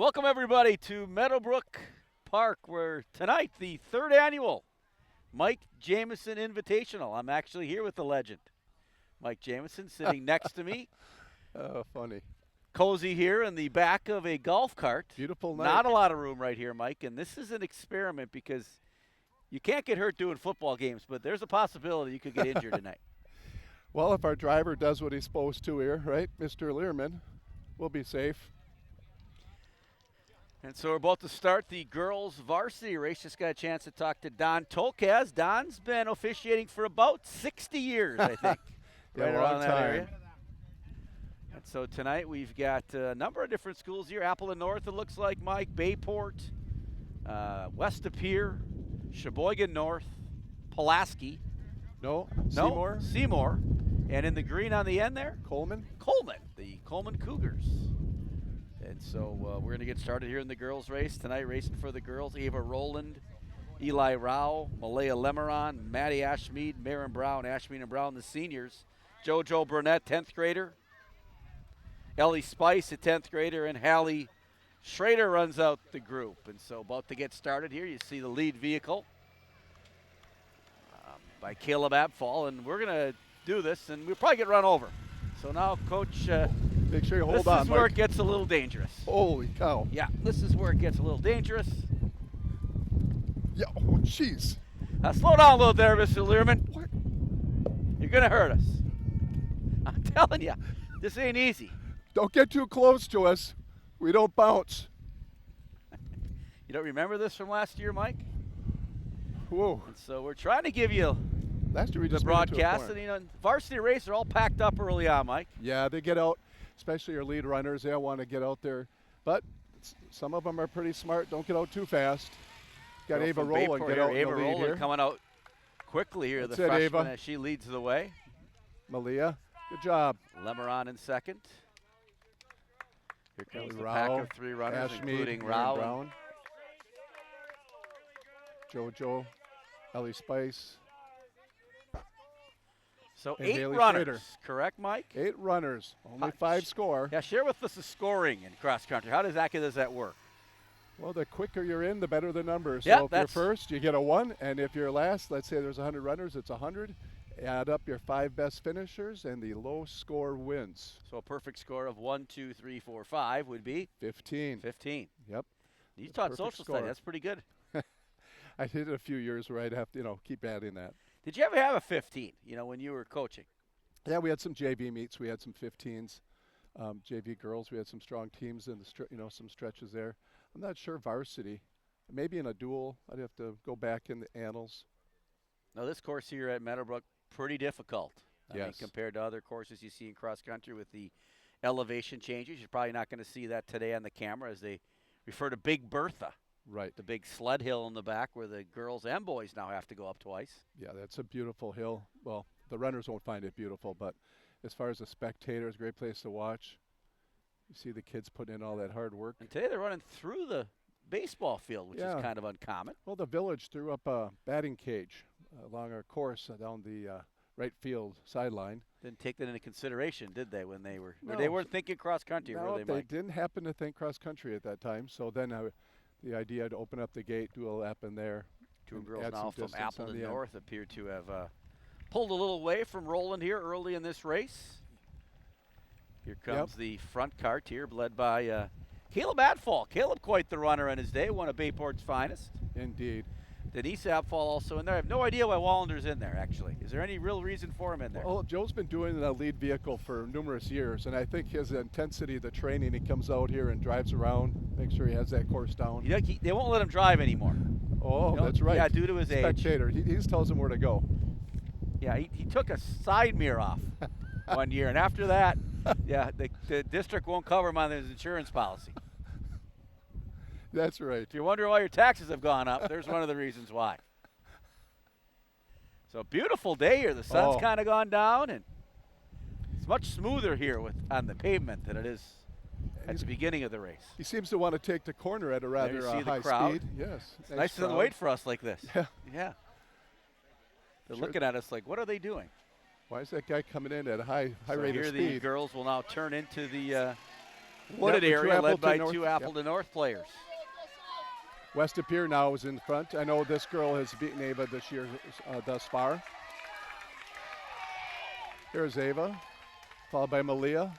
Welcome, everybody, to Meadowbrook Park, where tonight, the third annual Mike Jameson Invitational. I'm actually here with the legend, Mike Jameson, sitting next to me. Oh, funny. Cozy here in the back of a golf cart. Beautiful night. Not a lot of room right here, Mike, and this is an experiment because you can't get hurt doing football games, but there's a possibility you could get injured tonight. Well, if our driver does what he's supposed to here, right, Mr. Learman, we'll be safe. And so we're about to start the girls' varsity race. Just got a chance to talk to Don Tolkaz. Don's been officiating for about 60 years, I think. Yeah, right long around that time. area. And so tonight we've got a number of different schools here. Appleton North, it looks like, Mike. Bayport, West of Pier, Sheboygan North, Pulaski. No, No, Seymour. And in the green on the end there, Coleman. Coleman, the Coleman Cougars. And so we're going to get started here in the girls' race. Tonight, racing for the girls, Ava Rowland, Eli Rao, Malaya Lemeron, Maddie Ashmead, Marin Brown, Ashmead and Brown, the seniors. JoJo Burnett, 10th grader. Ellie Spice, a 10th grader, and Hallie Schrader runs out the group. And so about to get started here, you see the lead vehicle by Caleb Abfall, and we're going to do this, and we'll probably get run over. So now, Coach, Make sure you hold this on, is where Mike. it gets a little dangerous. Holy cow. Yeah, this is where it gets a little dangerous. Yeah, oh, jeez. Now slow down a little there, Mr. Learman. What? You're going to hurt us. I'm telling you, this ain't easy. Don't get too close to us. We don't bounce. You don't remember this from last year, Mike? Whoa. And so we're trying to give you Last year we the just made it to a broadcast. corner. And, varsity races are all packed up early on, Mike. Yeah, they get out, especially our lead runners. They want to get out there. But some of them are pretty smart. Don't get out too fast. Got Go Ava from Rowland Bayport get here. out in Ava the lead Rowland here. coming out quickly here, That's the it, freshman, Ava. as she leads the way. Malia, good job. Lemeron in second. Here comes the Rao, pack of three runners, Ashmead, including Marin Rao. Brown. JoJo, Ellie Spice. So And 8 Haley runners, Schrader. correct, Mike? 8 runners, only Hot 5 sh- score. Yeah, share with us the scoring in cross country. How does that work? Well, the quicker you're in, the better the numbers. Yeah, so if you're that's- first, you get a 1, and if you're last, let's say there's 100 runners, it's 100. Add up your 5 best finishers, and the low score wins. So a perfect score of 1, 2, 3, 4, 5 would be 15. 15. Yep. You The taught perfect social score. studies. That's pretty good. I did it a few years where I'd have to, keep adding that. Did you ever have a 15, when you were coaching? Yeah, we had some JV meets. We had some 15s. JV girls, we had some strong teams in the some stretches there. I'm not sure varsity. Maybe in a duel. I'd have to go back in the annals. Now, this course here at Meadowbrook, pretty difficult. I mean, Yes. compared to other courses you see in cross country with the elevation changes. You're probably not going to see that today on the camera as they refer to Big Bertha, Right. the big sled hill in the back where the girls and boys now have to go up twice. Yeah, that's a beautiful hill. Well, the runners won't find it beautiful, but as far as the spectators, great place to watch. You see the kids putting in all that hard work. And today they're running through the baseball field, which Yeah. is kind of uncommon. Well, the village threw up a batting cage along our course down the right field sideline. Didn't take that into consideration, did they, when they were? Or No. they weren't thinking cross country, No, were they, they Mike? didn't happen to think cross country at that time. So then the idea to open up the gate, do a lap in there. Two and girls add now some from distance on Appleton the end. North appear to have pulled a little away from Roland here early in this race. Here comes the front cart here, led by Caleb Atfall. Caleb, quite the runner in his day, one of Bayport's finest. Indeed. Denise Atfall also in there. I have no idea why Wallender's in there, actually. Is there any real reason for him in there? Well, Joe's been doing the lead vehicle for numerous years, and I think his intensity, the training, he comes out here and drives around, make sure he has that course down. They won't let him drive anymore. Oh, that's right. Yeah, due to his age. Spectator. He just tells him where to go. Yeah, he took a side mirror off one year, and after that, yeah, the district won't cover him on his insurance policy. That's right. If you're wondering why your taxes have gone up, there's one of the reasons why. So beautiful day here. The sun's Oh. kind of gone down, and it's much smoother here on the pavement than it is at the beginning of the race. He seems to want to take the corner at a you rather see the high crowd. speed. Yes. It's nice of them to wait for us like this. Yeah. Yeah. They're Sure. looking at us like, what are they doing? Why is that guy coming in at a high So rate here of the speed? girls will now turn into the wooded with two area led by Appleton North. two Appleton North players. West De Pere now is in front. I know this girl has beaten Ava this year thus far. Here's Ava, followed by Malia.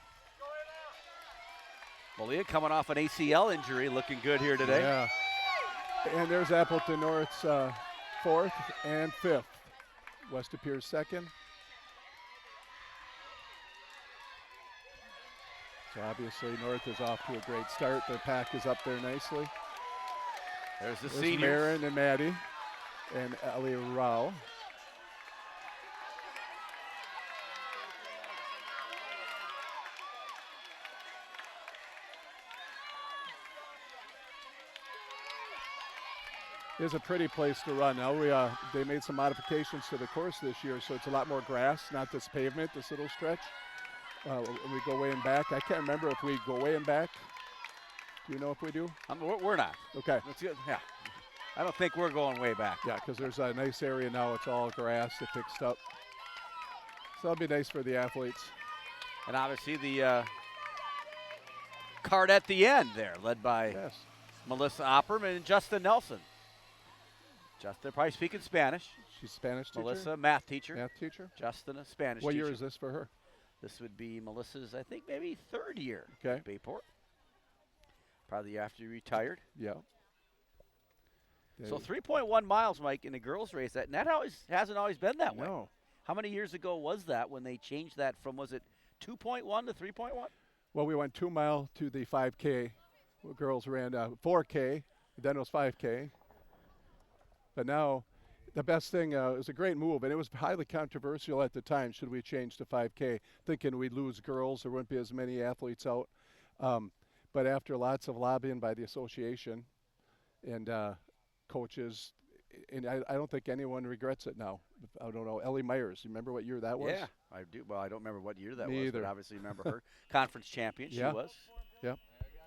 Malia coming off an ACL injury, looking good here today. Yeah. And there's Appleton North's fourth and fifth. West De Pere's second. So obviously North is off to a great start. Their pack is up there nicely. There's the There's seniors. Marin and Maddie and Ali Rao. It's a pretty place to run. Now they made some modifications to the course this year, so it's a lot more grass, not this pavement, this little stretch. When we go way and back, I can't remember if we go way and back. Do you know if we do? We're not. Okay. That's good. Yeah. I don't think we're going way back. Yeah, because there's a nice area now. It's all grass that fixed up. So that'll be nice for the athletes. And obviously the card at the end there, led by Melissa Opperman and Justin Nelson. Justin probably speaking Spanish. She's a Spanish teacher? Melissa, math teacher. Math teacher. Justin, a Spanish teacher. teacher. What year is this for her? This would be Melissa's, I think, maybe third year at Bayport. Probably after you retired. Yeah. So 3.1 miles, Mike, in the girls' race. That hasn't always been that way. No. How many years ago was that when they changed that from, was it 2.1 to 3.1? Well, we went 2 mile to the 5K. Girls ran 4K, then it was 5K. But now, the best thing, it was a great move, and it was highly controversial at the time, should we change to 5K, thinking we'd lose girls, there wouldn't be as many athletes out. But after lots of lobbying by the association and coaches, and I don't think anyone regrets it now. I don't know, Ellie Myers, you remember what year that was? Yeah, I do. Well, I don't remember what year that Me was, either. but obviously remember her. Conference champion, she was. Yep.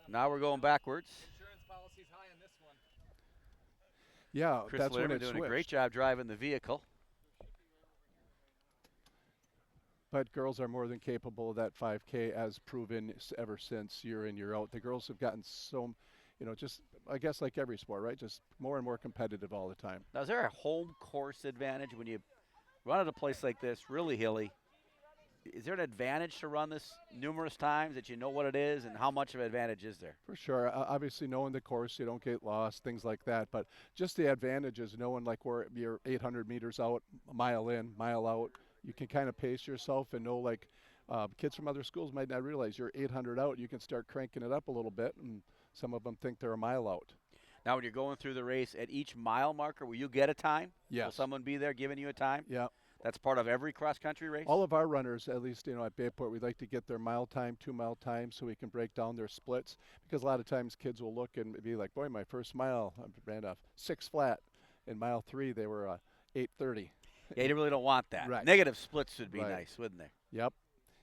Now we're going backwards. Insurance policy's high on this one. Yeah, Chris that's when Lehman it doing switched. a great job driving the vehicle. But girls are more than capable of that 5K, as proven ever since, year in, year out. The girls have gotten so, just, I guess like every sport, right? Just more and more competitive all the time. Now, is there a home course advantage when you run at a place like this, really hilly? Is there an advantage to run this numerous times, that you know what it is, and how much of an advantage is there? For sure. Obviously, knowing the course, you don't get lost, things like that. But just the advantage is knowing, like, where you're 800 meters out, a mile in, mile out. You can kind of pace yourself and know, like, kids from other schools might not realize you're 800 out. You can start cranking it up a little bit, and some of them think they're a mile out. Now, when you're going through the race, at each mile marker, will you get a time? Yes. Will someone be there giving you a time? Yeah. That's part of every cross-country race? All of our runners, at least, at Bayport, we'd like to get their mile time, 2 mile time, so we can break down their splits. Because a lot of times kids will look and be like, boy, my first mile, I ran a 6 flat. In mile 3, they were 8:30. Yeah, you really don't want that. Right. Negative splits would be nice, wouldn't they? Yep.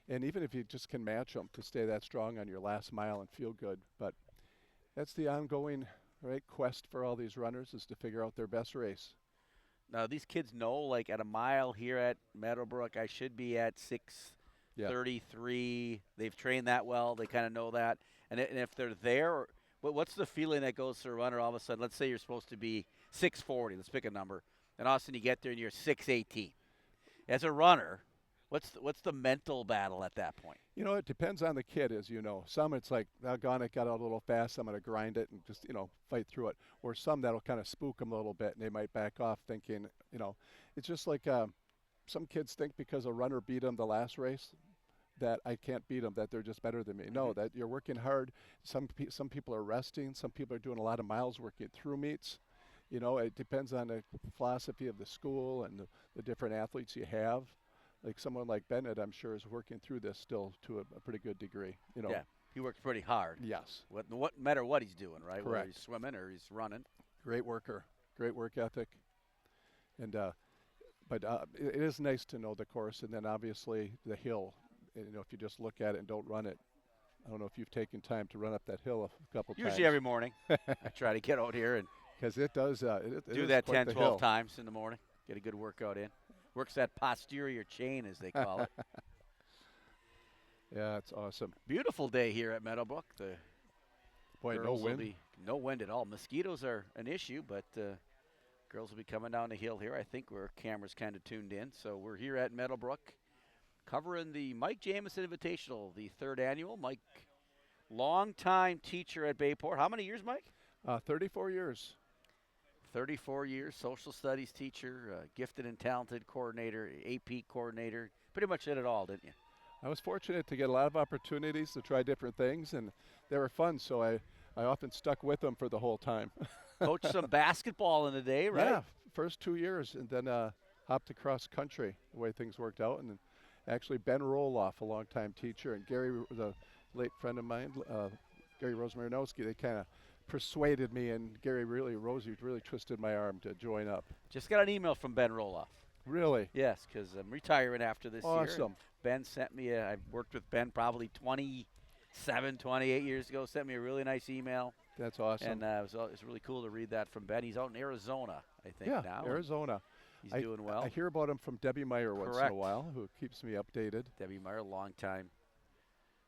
And even if you just can match them to stay that strong on your last mile and feel good. But that's the ongoing quest for all these runners, is to figure out their best race. Now, these kids know, like, at a mile here at Meadowbrook, I should be at 6:33. They've trained that well. They kind of know that. And if they're there, what's the feeling that goes through a runner all of a sudden? Let's say you're supposed to be 6:40. Let's pick a number. And all of a sudden you get there and you're 6:18. As a runner, what's the mental battle at that point? It depends on the kid, as you know. Some it's like, doggone it, got out a little fast, I'm going to grind it and just, fight through it. Or some that'll kind of spook them a little bit, and they might back off thinking, it's just like some kids think because a runner beat them the last race that I can't beat them, that they're just better than me. No, that you're working hard. Some people are resting. Some people are doing a lot of miles working through meets. It depends on the philosophy of the school and the different athletes you have. Like someone like Bennett, I'm sure, is working through this still to a pretty good degree. Yeah, he works pretty hard. Yes. What matter what he's doing, right? Correct. Whether he's swimming or he's running. Great worker, great work ethic. And but it is nice to know the course, and then obviously the hill. If you just look at it and don't run it. I don't know if you've taken time to run up that hill a couple times. Usually every morning. I try to get out here and because it does do that 10, 12 times in the morning. Get a good workout in. Works that posterior chain, as they call it. Yeah, it's awesome. Beautiful day here at Meadowbrook. The Boy, no girls will wind. be no wind at all. Mosquitoes are an issue, but girls will be coming down the hill here. I think our camera's kind of tuned in. So we're here at Meadowbrook covering the Mike Jameson Invitational, the 3rd annual. Mike, longtime teacher at Bayport. How many years, Mike? 34 years. 34 years, social studies teacher, gifted and talented coordinator, AP coordinator. Pretty much did it all, didn't you? I was fortunate to get a lot of opportunities to try different things, and they were fun, so I often stuck with them for the whole time. Coached some basketball in the day, right? Yeah, first 2 years, and then hopped across country, the way things worked out. And then actually Ben Roloff, a longtime teacher, and Gary was a late friend of mine, Gary Rosemarinowski, they kind of persuaded me, and Rosie really twisted my arm to join up. Just got an email from Ben Roloff. Really? Yes, because I'm retiring after this year. Awesome. Ben sent me I've worked with Ben probably 27, 28 years ago, sent me a really nice email. That's awesome. And it was really cool to read that from Ben. He's out in Arizona, I think, yeah, now. Arizona. He's doing well. I hear about him from Debbie Meyer once in a while, who keeps me updated. Debbie Meyer, longtime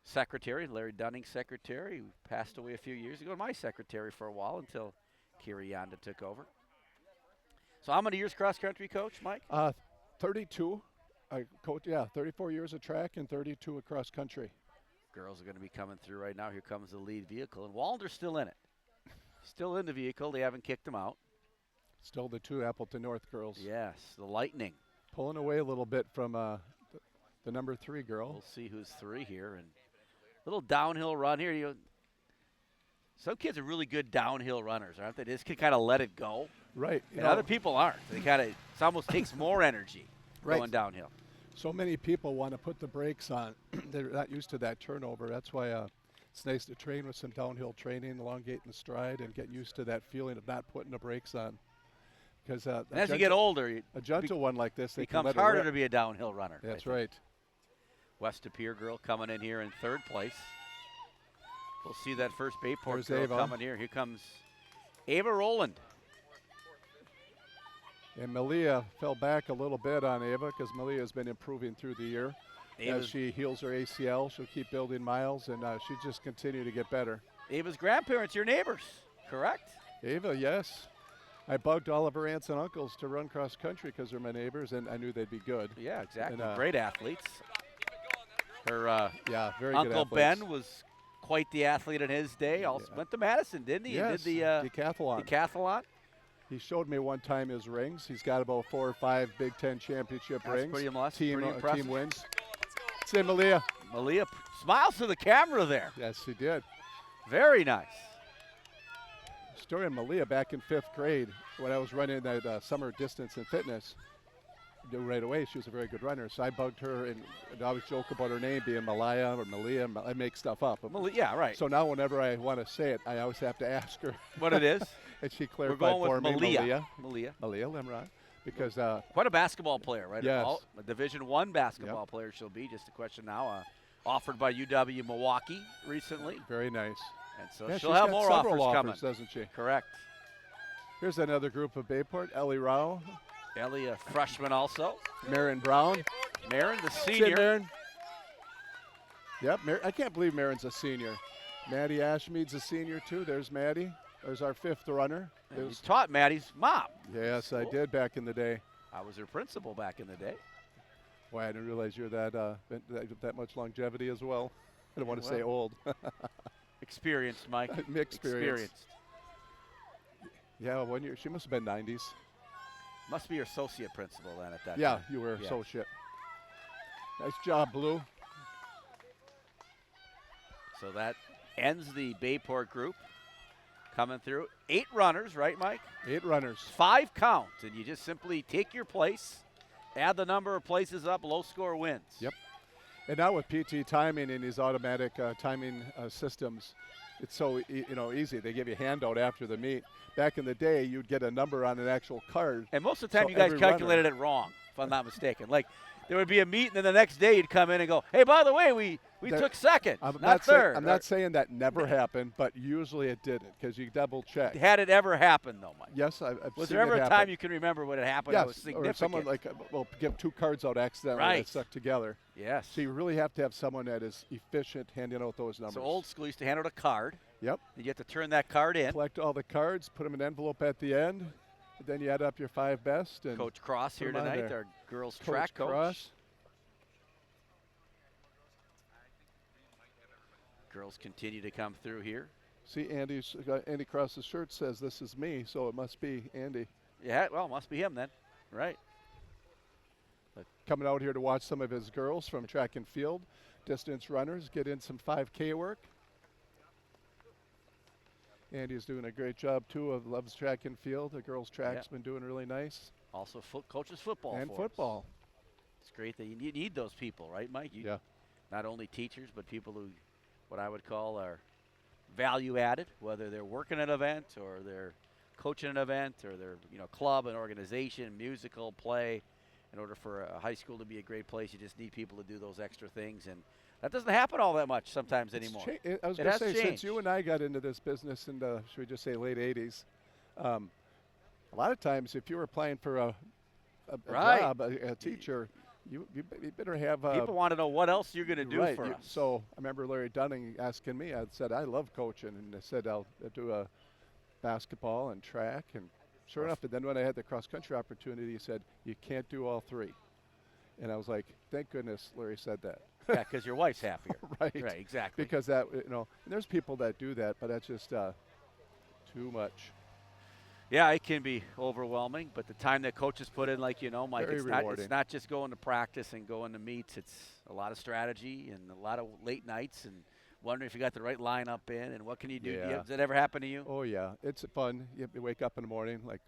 secretary, Larry Dunning's secretary, who passed away a few years ago. My secretary for a while until Kiri Yonda took over. So how many years cross-country coach, Mike? 32. I coach, 34 years of track and 32 across country. Girls are going to be coming through right now. Here comes the lead vehicle, and Walden's still in it. Still in the vehicle. They haven't kicked him out. Still the 2 Appleton North girls. Yes, the Lightning. Pulling away a little bit from the number 3 girl. We'll see who's 3 here. And little downhill run here. Some kids are really good downhill runners, aren't they? They just can kind of let it go. Right. And other people aren't. They it almost takes more energy going downhill. So many people want to put the brakes on. They're not used to that turnover. That's why it's nice to train with some downhill training, elongating the stride, and get used to that feeling of not putting the brakes on. Because as you get older, a gentle one like this, it becomes harder to be a downhill runner. That's right. West De Pere girl coming in here in 3rd place. We'll see that first Bayport There's girl Ava. coming here. Here comes Ava Rowland. And Malia fell back a little bit on Ava because Malia has been improving through the year. As she heals her ACL, she'll keep building miles, and she just continue to get better. Ava's grandparents, your neighbors, correct? Ava, yes. I bugged all of her aunts and uncles to run cross country because they're my neighbors, and I knew they'd be good. Yeah, exactly. And, great athletes. Her very good Uncle athletes. Ben was quite the athlete in his day. Also went to Madison, didn't he? Yes, He did the decathlon. decathlon. He showed me one time his rings. He's got about 4 or 5 Big Ten championship That's rings. pretty impressive. Team wins. Say Malia. Malia smiles to the camera there. Yes, he did. Very nice. Story of Malia back in 5th grade when I was running that summer distance and fitness. Knew right away she was a very good runner, so I bugged her and always joke about her name being Malaya or Malia. I make stuff up. Yeah, right. So now whenever I want to say it, I always have to ask her what it is. And she We're clarified going for with me. Malia. Malia Lemron. Because quite a basketball player, right? Yes. A Division I basketball player she'll be. Just a question now. Offered by UW Milwaukee recently. Very nice. And so Yeah, she'll she's have got more several offers coming. doesn't she? Correct. Here's another group of Bayport. Ellie Rao. Ellie, a freshman also. Marin Brown. Marin, the Say senior. Marin. Yep, I can't believe Marin's a senior. Maddie Ashmead's a senior too. There's Maddie. There's our 5th runner. You taught Maddie's mom. Yes, Cool. I did back in the day. I was her principal back in the day. Boy, I didn't realize you're that much longevity as well. I don't want to say old. Experienced, Mike. Experienced. Yeah, 1 year. She must have been 90s. Must be your associate principal then at that Yeah, time. you were associate. Nice job, Blue. So that ends the Bayport group. Coming through. 8 runners, right, Mike? 8 runners. 5 count, and you just simply take your place, add the number of places up, low score wins. Yep. And now with PT timing and these automatic timing systems, it's so easy. They give you a handout after the meet. Back in the day, you'd get a number on an actual card. And most of the time, So you guys every calculated runner- it wrong, if I'm not mistaken. Like, there would be a meet, and then the next day you'd come in and go, hey, by the way, we We took second, I'm not third. I'm not saying that never happened, but usually it didn't because you double check. Had it ever happened, though, Mike? Yes, I've Was seen there ever it a happen. time you can remember when it happened that was Yes, significant? or someone will give 2 cards out accidentally Right. that stuck together. Yes. So you really have to have someone that is efficient handing out those numbers. So old school used to hand out a card. Yep. You have to turn that card in. Collect all the cards, put them in an envelope at the end, then you add up your 5 best. And Coach Cross here put 'em on tonight, there. our girls track coach. Cross. Girls continue to come through here. See, Andy Cross's shirt says this is me, so it must be Andy. Yeah, well, must be him then. Right. Coming out here to watch some of his girls from track and field, distance runners, get in some 5K work. Andy's doing a great job, too, loves track and field. The girls' track's been doing really nice. Also coaches football And for football. us. It's great that you need those people, right, Mike? Yeah. Not only teachers, but people who, what I would call, are value added, whether they're working an event or they're coaching an event or they're, club, an organization, musical, play. In order for a high school to be a great place, you just need people to do those extra things, and that doesn't happen all that much sometimes anymore. I was going to say, since you and I got into this business in the, should we just say, late 80s, a lot of times if you were applying for a job, a teacher, you better have people want to know what else you're going to do for us. So I remember Larry Dunning asking me, I said, I love coaching, and I said, I'll do a basketball and track, and sure enough, and then when I had the cross-country opportunity, he said, you can't do all 3. And I was like, thank goodness Larry said that. Yeah, because your wife's happier. Right, exactly. Because that, and there's people that do that, but that's just too much. Yeah, it can be overwhelming, but the time that coaches put in, like Mike, it's not just going to practice and going to meets. It's a lot of strategy and a lot of late nights and wondering if you got the right lineup in and what can you do. Yeah. Does that ever happen to you? Oh, yeah. It's fun. You wake up in the morning like,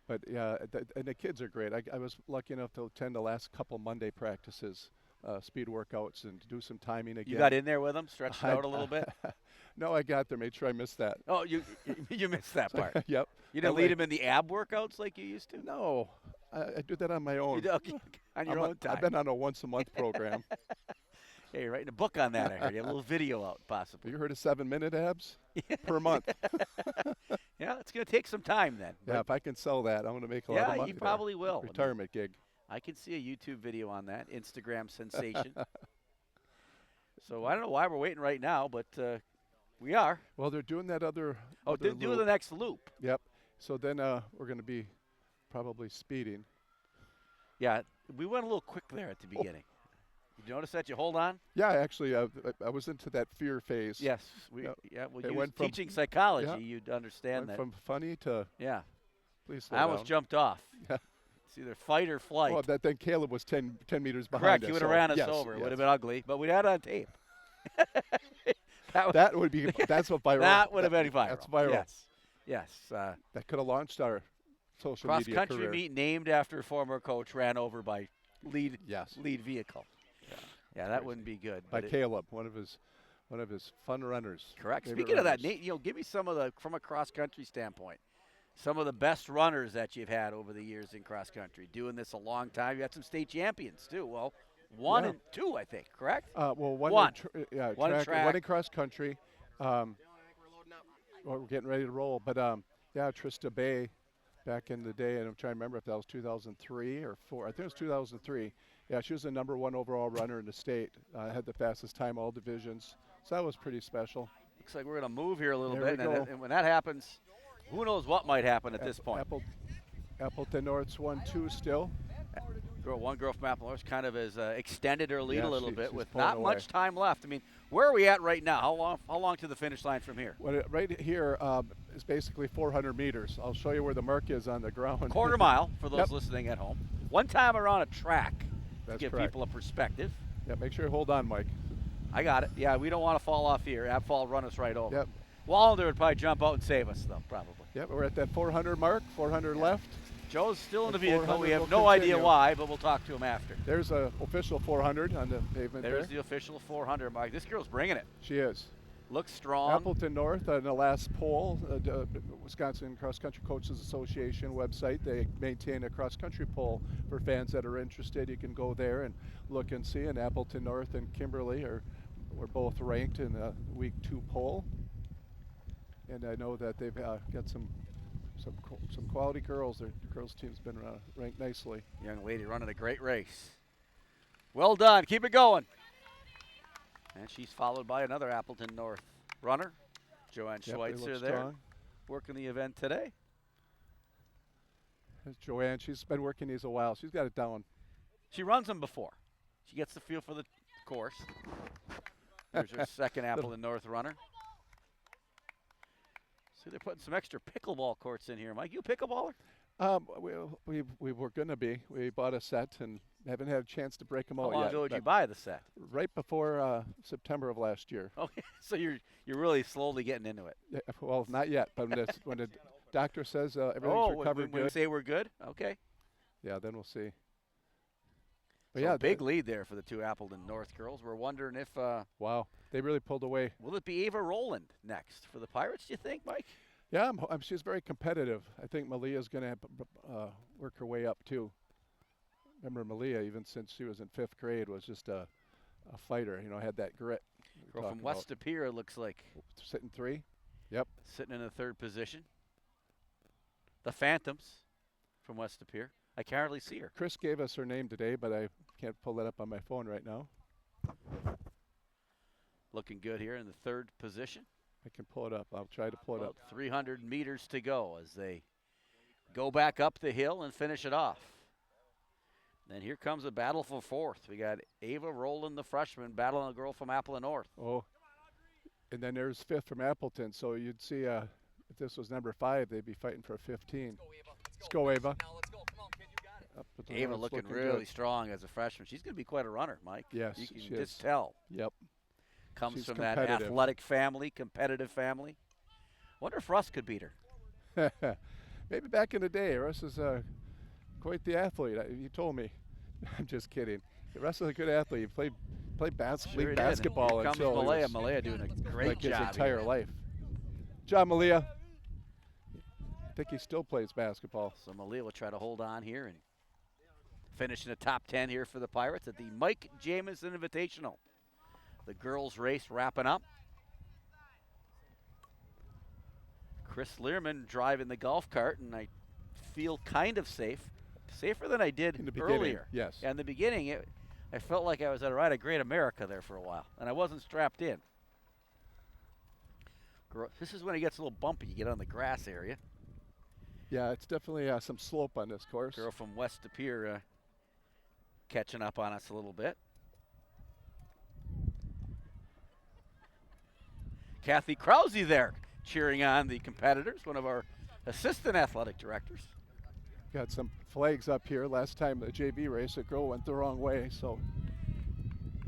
But, yeah, and the kids are great. I was lucky enough to attend the last couple Monday practices, speed workouts, and do some timing again. You got in there with them, stretched out a little bit? No, I got there. Made sure I missed that. Oh, you missed that part. Yep. You didn't lead them in the ab workouts like you used to? No. I do that on my own. Okay. On your own time. I've been on a once-a-month program. Hey, you're writing a book on that, I heard. You have a little video out, possibly. Have you heard of 7-minute abs? Per month. Yeah, it's going to take some time then. Yeah, if I can sell that, I'm going to make a lot of money. Yeah, you probably will. Retirement gig. I can see a YouTube video on that, Instagram sensation. So I don't know why we're waiting right now, but we are. Well, they're doing that other they're doing the next loop. Yep. So then we're going to be probably speeding. Yeah, we went a little quick there at the beginning. Did you notice that? You hold on? Yeah, actually, I was into that fear phase. Yes. Well, teaching psychology, you'd understand that. From funny to please slow I almost jumped off. Yeah. It's either fight or flight. Well, then Caleb was 10 meters behind Correct. us. He would have ran us over. It would have been ugly, but we'd had it on tape. That would be. That's what viral. That would have been viral. That's viral. Yes. That could have launched our social media cross-country career. meet named after former coach ran over by lead vehicle. Yeah, that wouldn't be good. By Caleb, one of his fun runners. Correct. Speaking of that, Nate, give me some of from a cross-country standpoint, some of the best runners that you've had over the years in cross-country. Doing this a long time. You had some state champions too. Well, 1 and 2, I think. Correct. One in track. 1 in cross-country. We're getting ready to roll, but Trista Bay, back in the day, and I'm trying to remember if that was 2003 or 4. I think it was 2003. Yeah, she was the #1 overall runner in the state. Had the fastest time all divisions. So that was pretty special. Looks like we're going to move here a little There bit. we go. And when that happens, who knows what might happen at this point. Appleton North's 1-2 still. One girl from Appleton North kind of has extended her lead a little bit with pulling not away. much time left. I mean, where are we at right now? How long to the finish line from here? Well, right here is basically 400 meters. I'll show you where the mark is on the ground. Quarter mile for those listening at home. One time around a track. That's to give correct. people a perspective. Yeah, make sure you hold on, Mike. I got it. Yeah, we don't want to fall off here. Abfall run us right over. Yep. Wallander would probably jump out and save us, though, probably. Yep, we're at that 400 mark, 400 left. Joe's still in the And vehicle. We 400 have will no idea continue. why, but we'll talk to him after. There's a official 400 on the pavement There's there. the official 400 mark. This girl's bringing it. She is. Looks strong. Appleton North in the last poll, Wisconsin Cross Country Coaches Association website, they maintain a cross country poll for fans that are interested. You can go there and look and see. And Appleton North and Kimberly were both ranked in the week 2 poll. And I know that they've got some quality girls. Their girls team's been ranked nicely. Young lady running a great race. Well done. Keep it going. And she's followed by another Appleton North runner, Joanne Schweitzer there, strong. working the event today. There's Joanne, she's been working these a while. She's got it down. She runs them before. She gets the feel for the course. There's her second Appleton North runner. See, they're putting some extra pickleball courts in here. Mike, you a pickleballer? We were going to be. We bought a set and haven't had a chance to break them How out long yet. ago did you buy the set? Right before September of last year. Okay, so you're really slowly getting into it. Yeah, well, not yet, but when the doctor says everything's recovered when we good, say we're good? Okay. yeah, then we'll see. But So yeah, big lead there for the two Appleton North girls. We're wondering if wow, they really pulled away. will it be Ava Rowland next for the Pirates, do you think, Mike? Yeah, she's very competitive. I think Malia's going to work her way up too. Remember Malia, even since she was in 5th grade, was just a fighter. You know, had that grit. Girl from West De Pere, it looks like. Sitting 3. Yep. Sitting in the 3rd position. The Phantoms from West De Pere. I can hardly see her. Chris gave us her name today, but I can't pull that up on my phone right now. Looking good here in the 3rd position. I can pull it up. I'll try to pull it up. 300 meters to go as they go back up the hill and finish it off. Then here comes a battle for 4th. We got Ava Rowland, the freshman, battling a girl from Appleton North. Oh, and then there's 5th from Appleton. So you'd see if this was number 5, they'd be fighting for 15. Let's go, Ava. Let's go, Ava. Now let's go. Come on, kid, you got it. Up at the Ava north, looking really good. strong as a freshman. She's going to be quite a runner, Mike. Yes, you can she just is. tell. Yep. Comes She's from that competitive. athletic family, competitive family. Wonder if Russ could beat her. Maybe back in the day, Russ is quite the athlete. He told me. I'm just kidding. Russ is a good athlete. He played league basketball Here comes until he Malaya. was, Malaya doing a great like job his entire here. life. John Malia. I think he still plays basketball. So Malaya will try to hold on here and finish in the top 10 here for the Pirates at the Mike Jameson Invitational. The girls' race wrapping up. Chris Learman driving the golf cart, and I feel kind of safe. Safer than I did In the beginning, earlier. yes. In the beginning, I felt like I was at a ride of Great America there for a while, and I wasn't strapped in. This is when it gets a little bumpy. You get on the grass area. Yeah, it's definitely some slope on this course. Girl from West De Pere catching up on us a little bit. Kathy Krause there cheering on the competitors, one of our assistant athletic directors. Got some flags up here. Last time the JV race, a girl went the wrong way, so.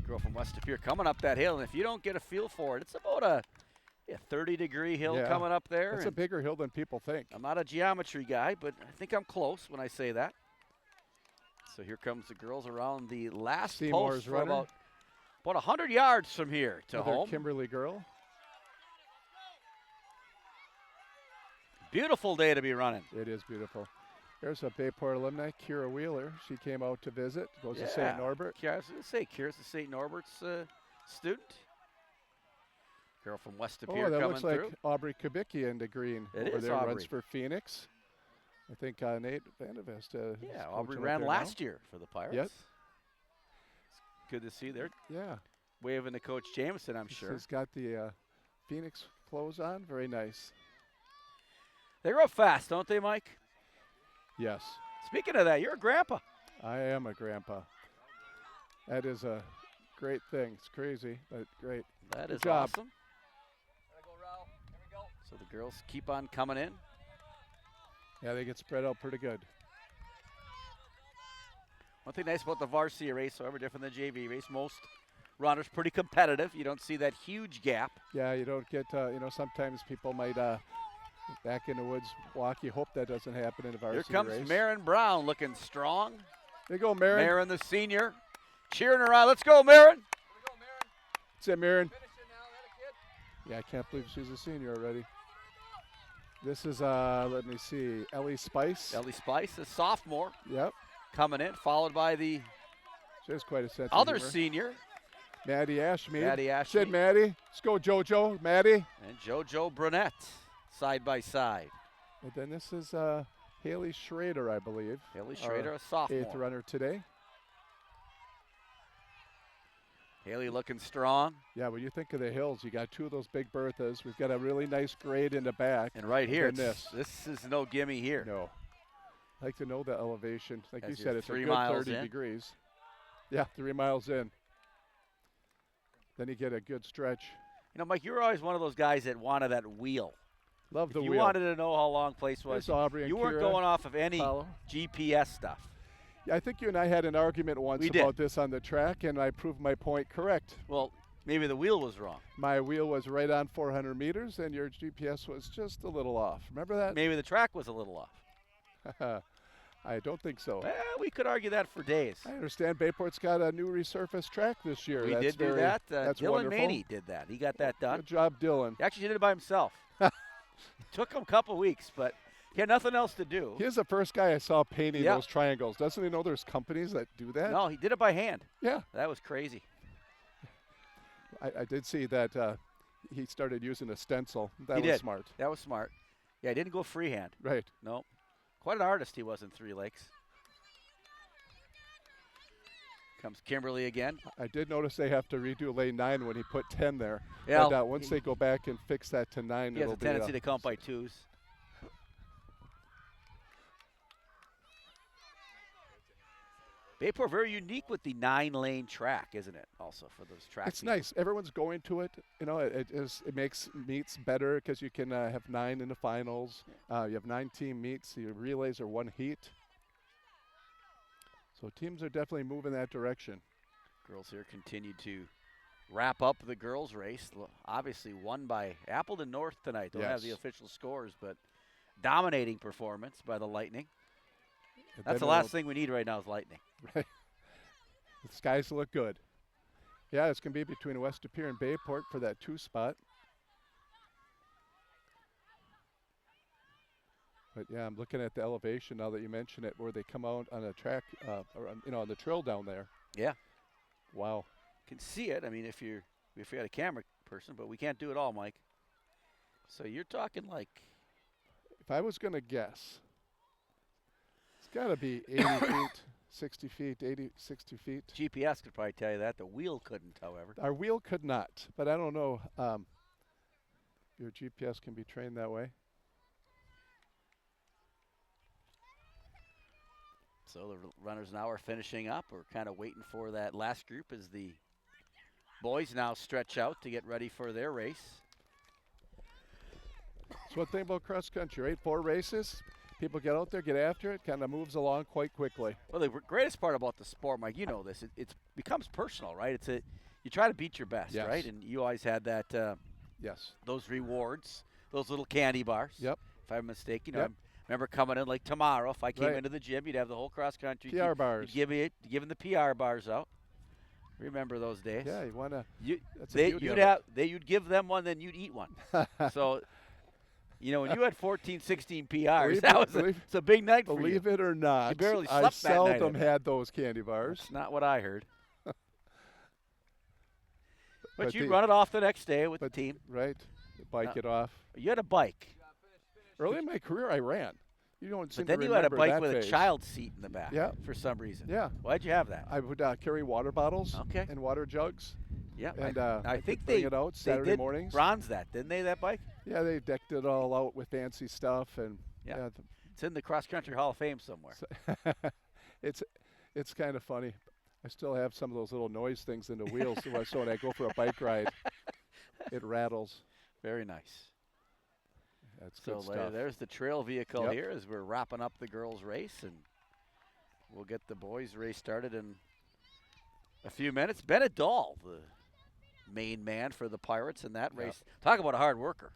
Girl from West De Pere coming up that hill, and if you don't get a feel for it, it's about a 30-degree hill coming up there. It's a bigger hill than people think. I'm not a geometry guy, but I think I'm close when I say that. So here comes the girls around the last Seymour's post for runner. about 100 yards from here to Another home. Kimberly girl. Beautiful day to be running. It is beautiful. There's a Bayport alumni, Kira Wheeler. She came out to visit, goes to St. Norbert. I was going to say, Kira's a St. Norbert's student. Girl from West De Pere Oh, that coming looks like through. Aubrey Kubicki in the green. It over is there, Aubrey. runs for Phoenix. I think Nate Vandevest. Yeah, Aubrey ran last year for the Pirates. Yep. It's good to see there. Yeah. Waving to Coach Jameson, I'm sure. He's got the Phoenix clothes on. Very nice. They grow up fast, don't they, Mike? Yes. Speaking of that, you're a grandpa. I am a grandpa. That is a great thing. It's crazy, but great. That Good is job. awesome. There we go, Raul. Here we go. So the girls keep on coming in. Yeah, they get spread out pretty good. One thing nice about the varsity race, however different than the JV race, most runners pretty competitive. You don't see that huge gap. Yeah, you don't get, sometimes people might back in the woods walk. You hope that doesn't happen in a varsity race. Here comes Marin Brown looking strong. There you go, Marin. Marin, the senior, cheering her on. Let's go, Marin. Here we go, Marin. That's it, Marin. Finish it now. That a kid. Yeah, I can't believe she's a senior already. This is, let me see, Ellie Spice. Ellie Spice, a sophomore, Yep, coming in, followed by the she has quite a sense other of humor. senior, Maddie Ashmead. Maddie Sid Ashmead. Maddie. Let's go, JoJo. Maddie. And JoJo Brunette, side by side. And then this is Haley Schrader, I believe. Haley our Schrader, a sophomore. 8th runner today. Haley looking strong. Yeah, when you think of the hills, you got 2 of those big Berthas. We've got a really nice grade in the back. And right here, then this is no gimme here. No. I like to know the elevation. Like As you you're said, it's a 3 good miles 30 in. degrees. Yeah, 3 miles in. Then you get a good stretch. You know, Mike, you were always one of those guys that wanted that wheel. Love the If you wheel. wanted to know how long place was, There's Aubrey and you weren't Kira. going off of any Follow. GPS stuff. Yeah, I think you and I had an argument once We did. about this on the track, and I proved my point correct. Well, maybe the wheel was wrong. My wheel was right on 400 meters, and your GPS was just a little off. Remember that? Maybe the track was a little off. I don't think so. Well, we could argue that for days. I understand Bayport's got a new resurfaced track this year. We That's did do very- that. That's Dylan wonderful. Maney did that. He got that done. Good job, Dylan. He actually did it by himself. Took him a couple weeks, but he had nothing else to do. He's the first guy I saw painting Yeah. those triangles. Doesn't he know there's companies that do that? No, he did it by hand. Yeah. That was crazy. I did see that he started using a stencil. That He was did. smart. That was smart. Yeah, he didn't go freehand. Right. No. Quite an artist he was in Three Lakes. Comes Kimberly again. I did notice they have to redo lane 9 when he put 10 there. Yeah, But once they go back and fix that to 9, he has it'll a tendency be to count by twos. Bayport very unique with the 9-lane track, isn't it? Also for those tracks. It's nice. Everyone's going to it. You know, it makes meets better because you can have 9 in the finals. You have 9 team meets. Your relays are 1 heat. So teams are definitely moving that direction. Girls here continue to wrap up the girls' race. Obviously won by Appleton North tonight. Don't have the Yes. official scores, but dominating performance by the Lightning. And That's the then last thing we need right now is Lightning. Right. The skies look good. Yeah, it's going to be between West De Pere and Bayport for that 2 spot. But yeah, I'm looking at the elevation now that you mention it, where they come out on a track, or on the trail down there. Yeah. Wow. Can see it. I mean, if you had a camera person, but we can't do it all, Mike. So you're talking like If I was going to guess, it's got to be 80 feet, 60 feet, 80, 60 feet. GPS could probably tell you that. The wheel couldn't, however. Our wheel could not, but I don't know. Your GPS can be trained that way. So the runners now are finishing up. We're kind of waiting for that last group as the boys now stretch out to get ready for their race. It's one thing about cross country, right? 4 races. People get out there, get after it, kind of moves along quite quickly. Well, the greatest part about the sport, Mike, you know this, it becomes personal, right? You try to beat your best, Yes. right? And you always had that Yes. those rewards, those little candy bars. Yep. If I'm mistaken, Yep. I remember coming in like tomorrow. If I came Right. into the gym, you'd have the whole cross country. PR bars. You'd give them the PR bars out. Remember those days? Yeah, you want to. You, That's the beauty you'd give them one, then you'd eat one. So, when you had 14, 16 PRs, it's a big night for you. Believe it or not, You barely I slept that night, I seldom bet. had those candy bars. That's not what I heard. But But you'd the- run it off the next day with the But team. Right, bike it off. You had a bike, Early in my career, I ran. You don't seem but then to you had a remember bike that with phase. a child seat in the back. Yeah. For some reason. Yeah, Why'd you have that? I would carry water bottles Okay. and water jugs, Yeah. and I could think bring they it out they Saturday did mornings. bronze that, didn't they? That bike? Yeah, they decked it all out with fancy stuff, and Yeah. It's in the Cross Country Hall of Fame somewhere. it's kind of funny. I still have some of those little noise things in the wheels, so when I go for a bike ride, it rattles. Very nice. That's So good stuff. there's the trail vehicle Yep. here as we're wrapping up the girls' race, and we'll get the boys' race started in a few minutes. Bennett Dahl, the main man for the Pirates in that Yep. race. Talk about a hard worker.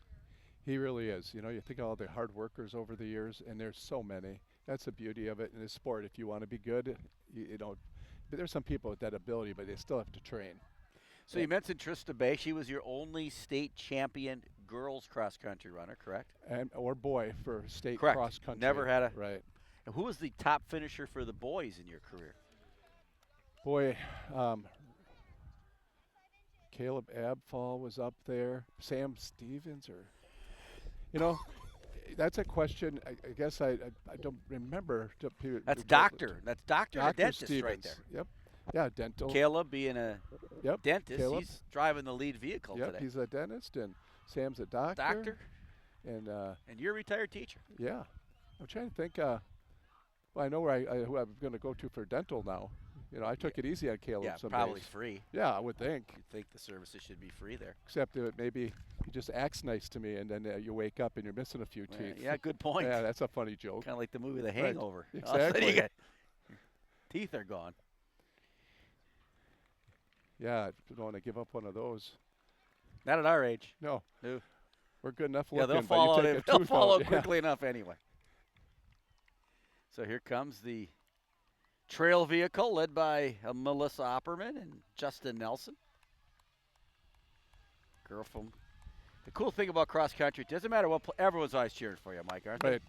He really is. You think of all the hard workers over the years, and there's so many. That's the beauty of it in this sport. If you want to be good, but there's some people with that ability, but they still have to train. So you mentioned Trista Bay. She was your only state champion girls cross country runner, correct? or boy for state Correct. cross country. Never had a right. And who was the top finisher for the boys in your career? Boy, Caleb Abfall was up there. Sam Stevens, or that's a question. I guess I don't remember. That's doctor. That's doctor, Dr. a dentist Stevens. right there. Yep. Yeah, dental. Caleb being a Yep. dentist, Caleb. he's driving the lead vehicle Yep, today. he's a dentist, and Sam's a doctor. Doctor, And and you're a retired teacher. yeah, I'm trying to think. Well, I know who I'm going to go to for dental now. I took it easy on Caleb. Yeah, some probably days. free. Yeah, I would think. You'd think the services should be free there. Except that maybe he just acts nice to me, and then you wake up and you're missing a few teeth. Yeah, good point. Yeah, that's a funny joke. Kind of like the movie The Hangover. Right. All of a sudden Exactly. you get- teeth are gone. Yeah, I don't want to give up one of those. Not at our age. No. No. We're good enough Yeah, looking. they'll but fall you out. take a They'll tooth fall out yeah. quickly enough anyway. So here comes the trail vehicle led by Melissa Opperman and Justin Nelson. Girl from. The cool thing about cross country, it doesn't matter what. Everyone's always cheering for you, Mike, aren't they? Right.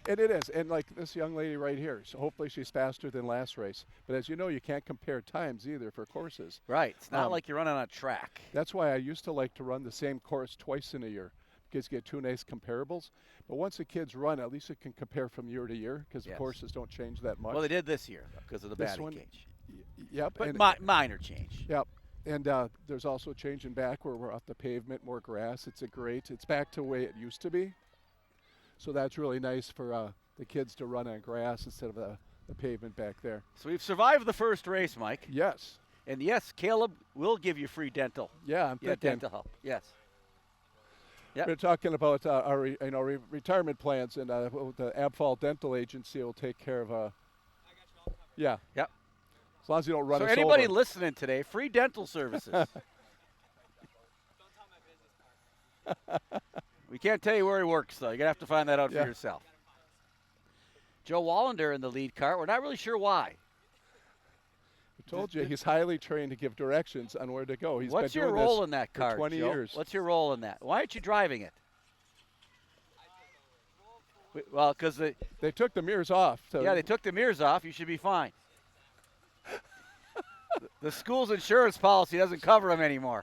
And it is. And like this young lady right here, so hopefully she's faster than last race. But as you know, you can't compare times either for courses. Right. It's not like you're running on a track. That's why I used to like to run the same course twice in a year. Kids get two nice comparables. But once the kids run, at least it can compare from year to year because the courses don't change that much. Well, they did this year because of the This batting one- cage. Yep. But and minor change. Yep. And there's also changing back where we're off the pavement, more grass. It's back to the way it used to be. So that's really nice for the kids to run on grass instead of the pavement back there. So we've survived the first race, Mike. Yes. And yes, Caleb will give you free dental. Yeah, I'm thinking. Dental help. Yes. Yep. We're talking about our retirement plans, and the Abfall Dental Agency will take care of. Yeah. Yep. As long as you don't run So us anybody over. listening today, free dental services. We can't tell you where he works, though. You're going to have to find that out Yeah. for yourself. Joe Wallander in the lead cart. We're not really sure why. I told you, he's highly trained to give directions on where to go. He's What's been your doing role this in that for cart, 20 Joe? years. What's your role in that? Why aren't you driving it? Well, because They took the mirrors off. So they took the mirrors off. You should be fine. The school's insurance policy doesn't cover them anymore.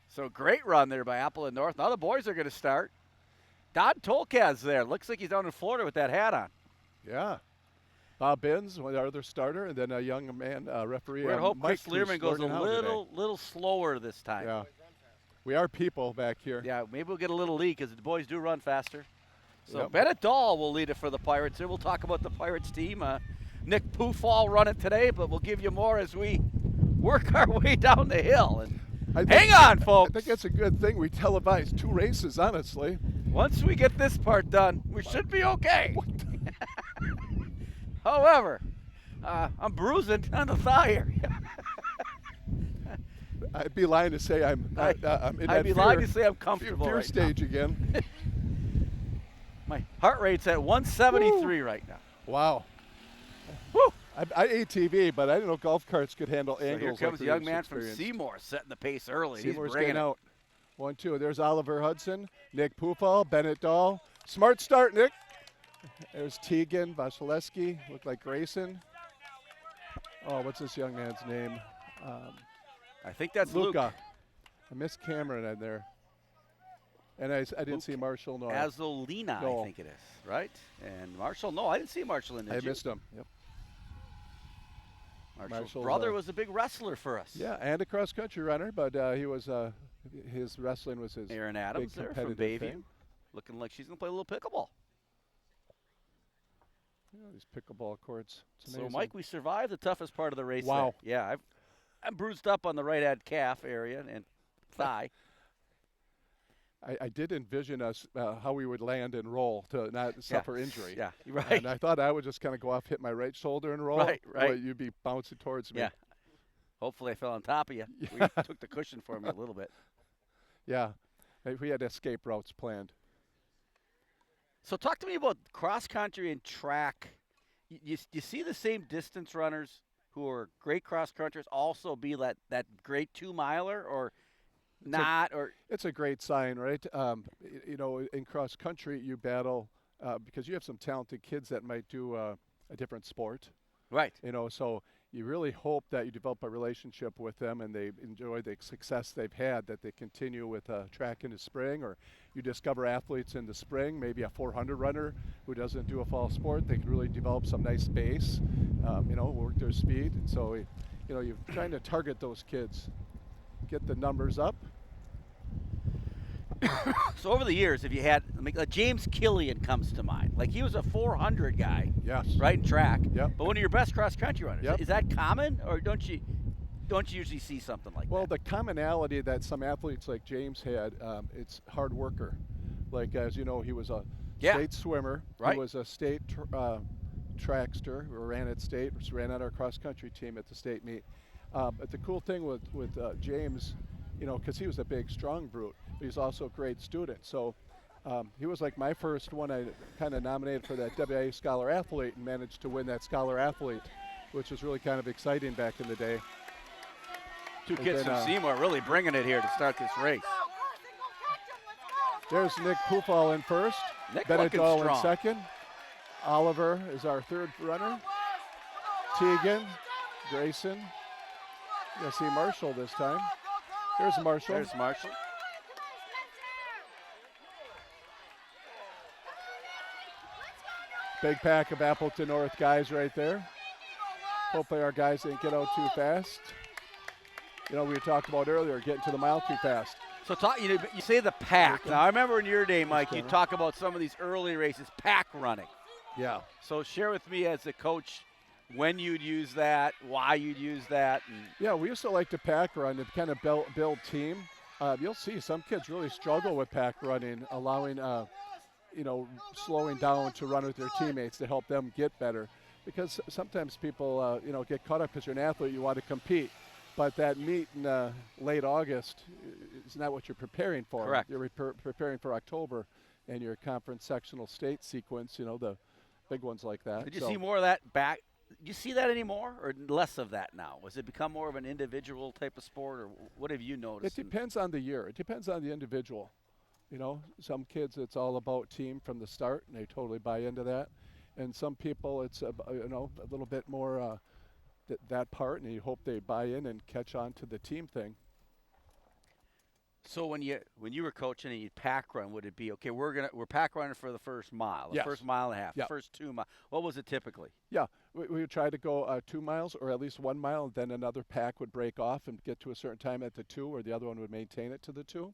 So great run there by Apple and North. Now the boys are going to start. Don Tolkad's there. Looks like he's down in Florida with that hat on. Yeah. Bob Binns, our other starter, and then a young man, referee. We're going to hope Mike, Chris Learman who's goes a learning how today. little slower this time. Yeah. We are people back here. Yeah, maybe we'll get a little lead because the boys do run faster. So Yep. Bennett Dahl will lead it for the Pirates. Here we'll talk about the Pirates team. Nick Poofall running today, but we'll give you more as we work our way down the hill. And hang on, folks. I think it's a good thing we televised 2 races, honestly. Once we get this part done, we should be okay. However, I'm bruising on the thigh area. I'd be lying to say I'm not. I'm in I'd that be fear, lying to say I'm comfortable fear right stage again. My heart rate's at 173 right now. Wow. Woo! I ATV, but I didn't know golf carts could handle So angles. here comes like the young we man just from experienced. Seymour setting the pace early. Seymour's He's bringing getting it. out. 1, 2. There's Oliver Hudson, Nick Poofall, Bennett Dahl. Smart start, Nick. There's Tegan Vasilevsky. Looked like Grayson. Oh, what's this young man's name? I think that's Luke. Luca. I missed Cameron in there. And I didn't see Marshall. No, Azolina, No. I think it is, right? And Marshall, no, I didn't see Marshall in there. I missed him. Yep. Marshall's brother was a big wrestler for us. Yeah, and a cross-country runner, but he was his wrestling was his Aaron Adams big there from competitive Bayview, thing. looking like she's going to play a little pickleball. Yeah, these pickleball courts. It's So, amazing. Mike, we survived the toughest part of the race. Wow. there. Yeah, I'm bruised up on the right hand calf area and thigh. I did envision us how we would land and roll to not suffer injury. Yeah, right. And I thought I would just kind of go off, hit my right shoulder and roll. Right. Boy, you'd be bouncing towards me. Yeah. Hopefully I fell on top of you. Yeah. We took the cushion for me a little bit. Yeah. We had escape routes planned. So talk to me about cross country and track. You see the same distance runners who are great cross countryers also be that great 2-miler or It's a- not? Or It's a great sign, right? You know, in cross country, you battle because you have some talented kids that might do a different sport. right. You know, so you really hope that you develop a relationship with them and they enjoy the success they've had, that they continue with track in the spring, or you discover athletes in the spring, maybe a 400 runner who doesn't do a fall sport. They can really develop some nice base, you know, work their speed. And so, you know, you're trying to target those kids, get the numbers up. So over the years, if you had, I mean, like James Killian comes to mind. Like he was a 400 guy, Yes. right, in track. Yep. But one of your best cross country runners. Yep. Is that common, or don't you usually see something like Well, that? the commonality that some athletes like James had, it's hard worker. Like, as you know, he was a Yeah. state swimmer. Right. He was a state trackster who ran at state, ran on our cross country team at the state meet. But the cool thing with James, you know, because he was a big, strong brute, but he's also a great student. So he was like my first one. I kind of nominated for that WIA Scholar Athlete and managed to win that Scholar Athlete, which was really kind of exciting back in the day. Two And kids then, from Seymour really bringing it here to start this race. There's Nick Poofall in first. Nick Bennett looking Dahl in strong. second. Oliver is our third runner. Teagan, Grayson. You're going to see Marshall this time. There's Marshall. There's Marshall. Big pack of Appleton North guys right there. Hopefully our guys didn't get out too fast. You know, we talked about earlier, getting to the mile too fast. So you say the pack. Now I remember in your day, Mike, you camera. talk about some of these early races, pack running. Yeah. So share with me as a coach when you'd use that, why you'd use that. And Yeah, we used to like to pack run to kind of build team. You'll see some kids really struggle with pack running, allowing, you know, slowing down to run with their teammates to help them get better. Because sometimes people, you know, get caught up because you're an athlete, you want to compete. But that meet in late August is not what you're preparing for. Correct. You're preparing for October and your conference sectional state sequence, you know, the big ones like that. did you So see more of that back? Do you see that anymore, or less of that now? Has it become more of an individual type of sport, or what have you it noticed? depends on the year. It depends on the individual. You know, some kids it's all about team from the start, and they totally buy into that. And some people it's you know, a little bit more that part, and you hope they buy in and catch on to the team thing. So when you were coaching and you'd pack run, would it be okay? We're pack running for the first mile, the Yes. first mile and a half, Yeah. the first 2 miles. What was it typically? Yeah, we would try to go 2 miles or at least 1 mile, and then another pack would break off and get to a certain time at the 2, or the other one would maintain it to the 2.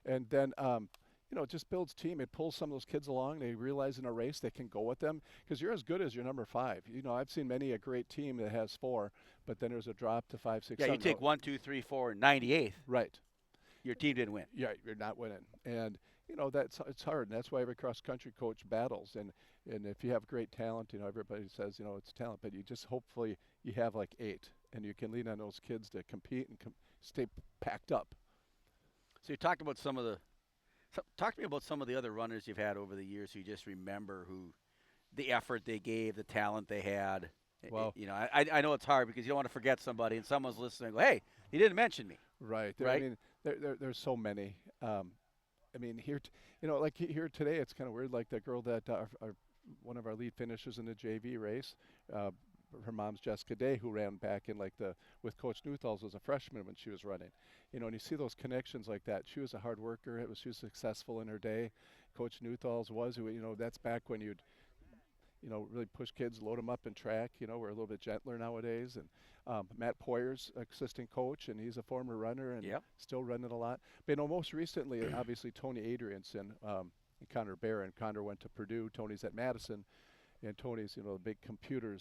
And then, you know, it just builds team. It pulls some of those kids along. They realize in a race they can go with them because you're as good as your number 5. You know, I've seen many a great team that has 4, but then there's a drop to 5, 6, Yeah, 7. you take 1, 2, 3, 4, and 98th. Right. Your team didn't win. Yeah, you're not winning. And, you know, it's hard. And that's why every cross-country coach battles. And if you have great talent, you know, everybody says, you know, it's talent. But you just hopefully you have like 8. And you can lean on those kids to compete and stay packed up. So you talked about talk to me about some of the other runners you've had over the years who you just remember the effort they gave, the talent they had. Well, you know, I know it's hard because you don't want to forget somebody and someone's listening and go, hey, he didn't mention me. Right. Right. I mean, there's so many. I mean, here, you know, like here today, it's kind of weird. Like that girl that one of our lead finishers in the JV race, her mom's Jessica Day, who ran back in with Coach Newthals as a freshman when she was running. You know, and you see those connections like that. She was a hard worker. She was successful in her day. Coach Newthals was, you know, that's back when you'd, you know, really push kids, load them up in track. You know, we're a little bit gentler nowadays. And Matt Poyer's assistant coach, and he's a former runner and Yep. still running a lot. But, you know, most recently, obviously, Tony Adrianson and Connor Barron. Connor went to Purdue. Tony's at Madison. And Tony's, you know, the big computer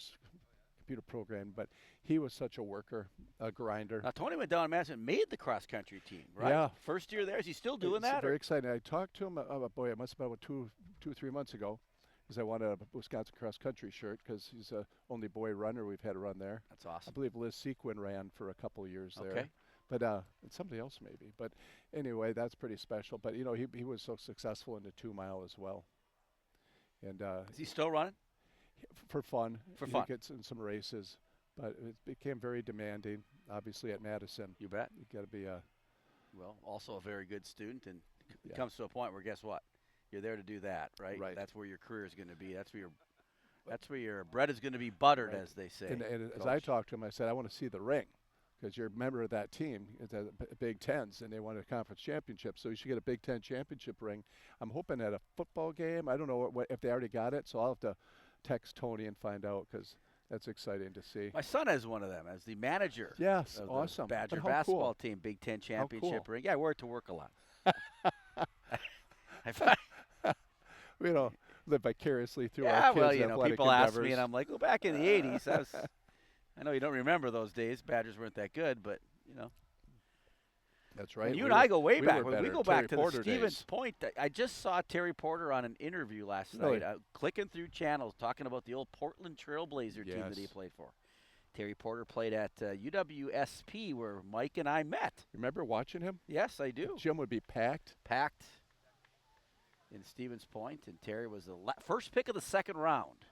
program. But he was such a worker, a grinder. Now, Tony went down to Madison and made the cross-country team, right? Yeah. First year there. Is he still doing It's that? very exciting. I talked to him, boy, it must have been about 2 or 3 months ago, because I wanted a Wisconsin cross-country shirt because he's the only boy runner we've had run there. That's I awesome. believe Liz Sequin ran for a couple of years there. Okay. But and somebody else maybe. But anyway, that's pretty special. But, you know, he was so successful in the 2 mile as well. And Is he still running? for fun. For he fun. gets in some races. but it became very demanding. Obviously, at Madison, You bet. you got to be a Well, also a very good student, and it Yeah. comes to a point where guess what? You're there to do that, right? Right. That's where your career is going to be. That's where your bread is going to be buttered, Right. as they say. And as I Coach. talked to him, I said, I want to see the ring because you're a member of that team. It's a Big Tens, and they won a conference championship. So you should get a Big Ten championship ring. I'm hoping at a football game. I don't know if they already got it, so I'll have to text Tony and find out because that's exciting to see. My son has one of them as the manager. Yes, Of awesome. The Badger But how basketball cool. team, Big Ten cool. championship ring. Yeah, I wear it to work a lot. I find, You know, live vicariously through yeah, our kids' well, you know, athletic people ask endeavors. me, and I'm like, well, back in the '80s, I know you don't remember those days. Badgers weren't that good, but you know. That's right. And you we and I were- go way we back. were When we better. go Terry back to Porter the Stevens days. Point. I just saw Terry Porter on an interview last Really? night, clicking through channels, talking about the old Portland Trailblazer team that he Yes. played for. Terry Porter played at UWSP, where Mike and I met. Remember watching him? Yes, I do. The gym would be packed. Packed in Stevens Point, and Terry was the first pick of the second round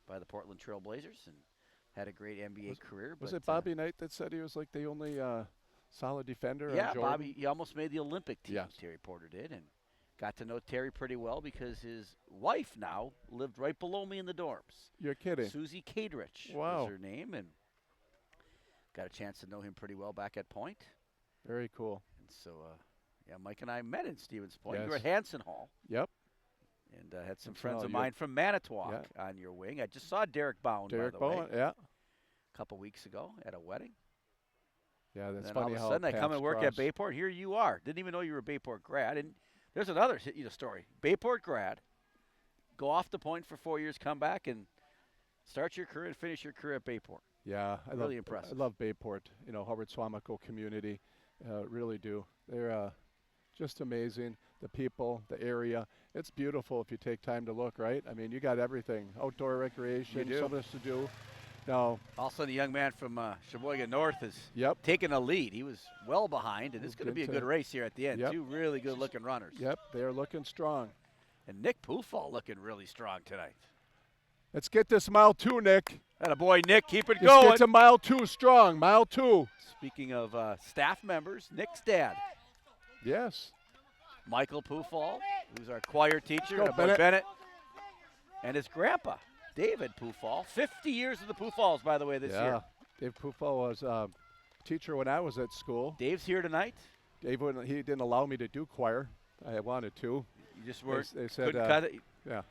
by the Portland Trailblazers, and had a great NBA career. Was but, it Bobby Knight that said he was like the only solid defender? Yeah, on Jordan? Bobby. He almost made the Olympic team. Yes. Terry Porter did, and got to know Terry pretty well because his wife now lived right below me in the dorms. You're kidding. Susie Kadrich Wow. was her name, and got a chance to know him pretty well back at Point. Very cool. And so, yeah, Mike and I met in Stevens Point. You were Yes. at Hanson Hall, Yep. and had some Hanson friends Hall, of you- mine from Manitowoc on your wing. I just saw Derek Bound, Derek by the way, Bowen. Yeah. a couple weeks ago at a wedding. Yeah, And that's then all funny of a how sudden I come paths and work cross. at Bayport. Here you are. Didn't even know you were a Bayport grad. And there's another story. Bayport grad, go off the Point for 4 years, come back and start your career and finish your career at Bayport. Yeah, Really I impressive. love Bayport. You know, Howard Swamico community, really do. They're just amazing. The people, the area. It's beautiful if you take time to look, right? I mean, you got everything. Outdoor recreation, do. so much to do. Now, All of a sudden, a young man from Sheboygan North is yep, taking a lead. He was well behind, and it's Moved going to be a into- good race here at the end. Yep. Two really good-looking runners. yep, they're looking strong. And Nick Pufall looking really strong tonight. Let's get this mile 2, Nick. That a boy, Nick. Keep it Let's going. get to mile 2 strong. Mile 2. Speaking of staff members, Nick's dad, Yes. Michael Pufall, who's our choir teacher, go, and our boy Bennett. Bennett, and his grandpa, David Pufall. 50 years of the Pufalls, by the way, this yeah. year. Dave Pufo was teacher when I was at school. Dave's here tonight. Dave, he didn't allow me to do choir. I wanted to. You just weren't, They said, couldn't cut it. Yeah.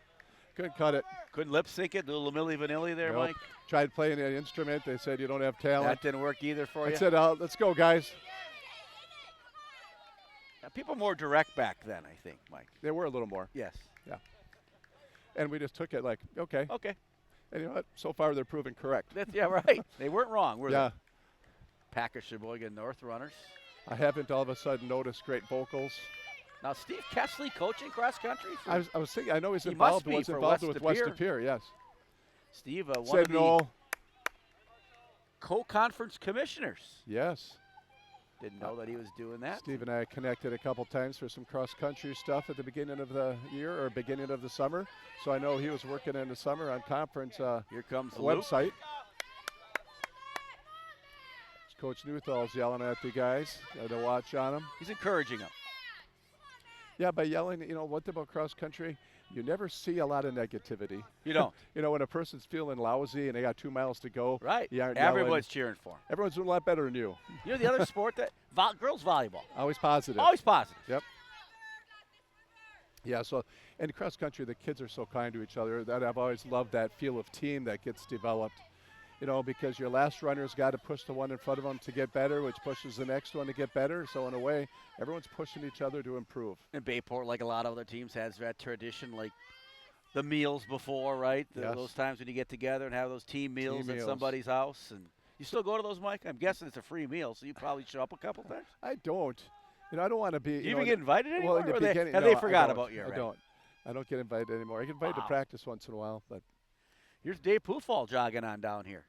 Couldn't cut it. Couldn't lip sync it. Little Milli Vanilli there, Nope. Mike. Tried playing an instrument. They said you don't have talent. That didn't work either for I you. said, let's go, guys. Now, people more direct back then, I think, Mike. They were a little more. Yes. And we just took it like, okay. Okay. And you know what? So far, they're proven correct. That's, yeah, right. They weren't wrong, were Yeah. they? Pack of Sheboygan North runners. I haven't all of a sudden noticed great vocals. Now, Steve Kessley coaching cross country. For I was thinking, I know he's He involved, must be was for involved West with De West Pere. De Pere, yes. Steve, one of Said the no. co-conference commissioners. Yes. Didn't know that he was doing that. Steve and I connected a couple times for some cross-country stuff at the beginning of the year or beginning of the summer. So I know he was working in the summer on conference Here comes Luke. website. Coach Newthall's yelling at the guys. Got to watch on them. He's encouraging them. Yeah, by yelling, you know, one thing about cross-country, you never see a lot of negativity. You don't. You know, when a person's feeling lousy and they got 2 miles to go, Right. you aren't Everyone's cheering for him. everyone's doing a lot better than you. You know the other sport that girls volleyball. Always positive. Always positive. Yep. Yeah, so in cross country, the kids are so kind to each other. That I've always loved that feel of team that gets developed. You know, because your last runner's got to push the one in front of them to get better, which pushes the next one to get better. So in a way, everyone's pushing each other to improve. And Bayport, like a lot of other teams, has that tradition, like the meals before, right? Yes. Those times when you get together and have those team meals at meals. somebody's house. And you still go to those, Mike? I'm guessing it's a free meal, so you probably show up a couple times. I don't. You know, I don't want to be. Do you know, even get invited anymore? well, in the or beginning, have no, they I forgot don't. about you I already? don't. I don't get invited anymore. I get invited to Wow. practice once in a while, but Here's Dave Pufall jogging on down here.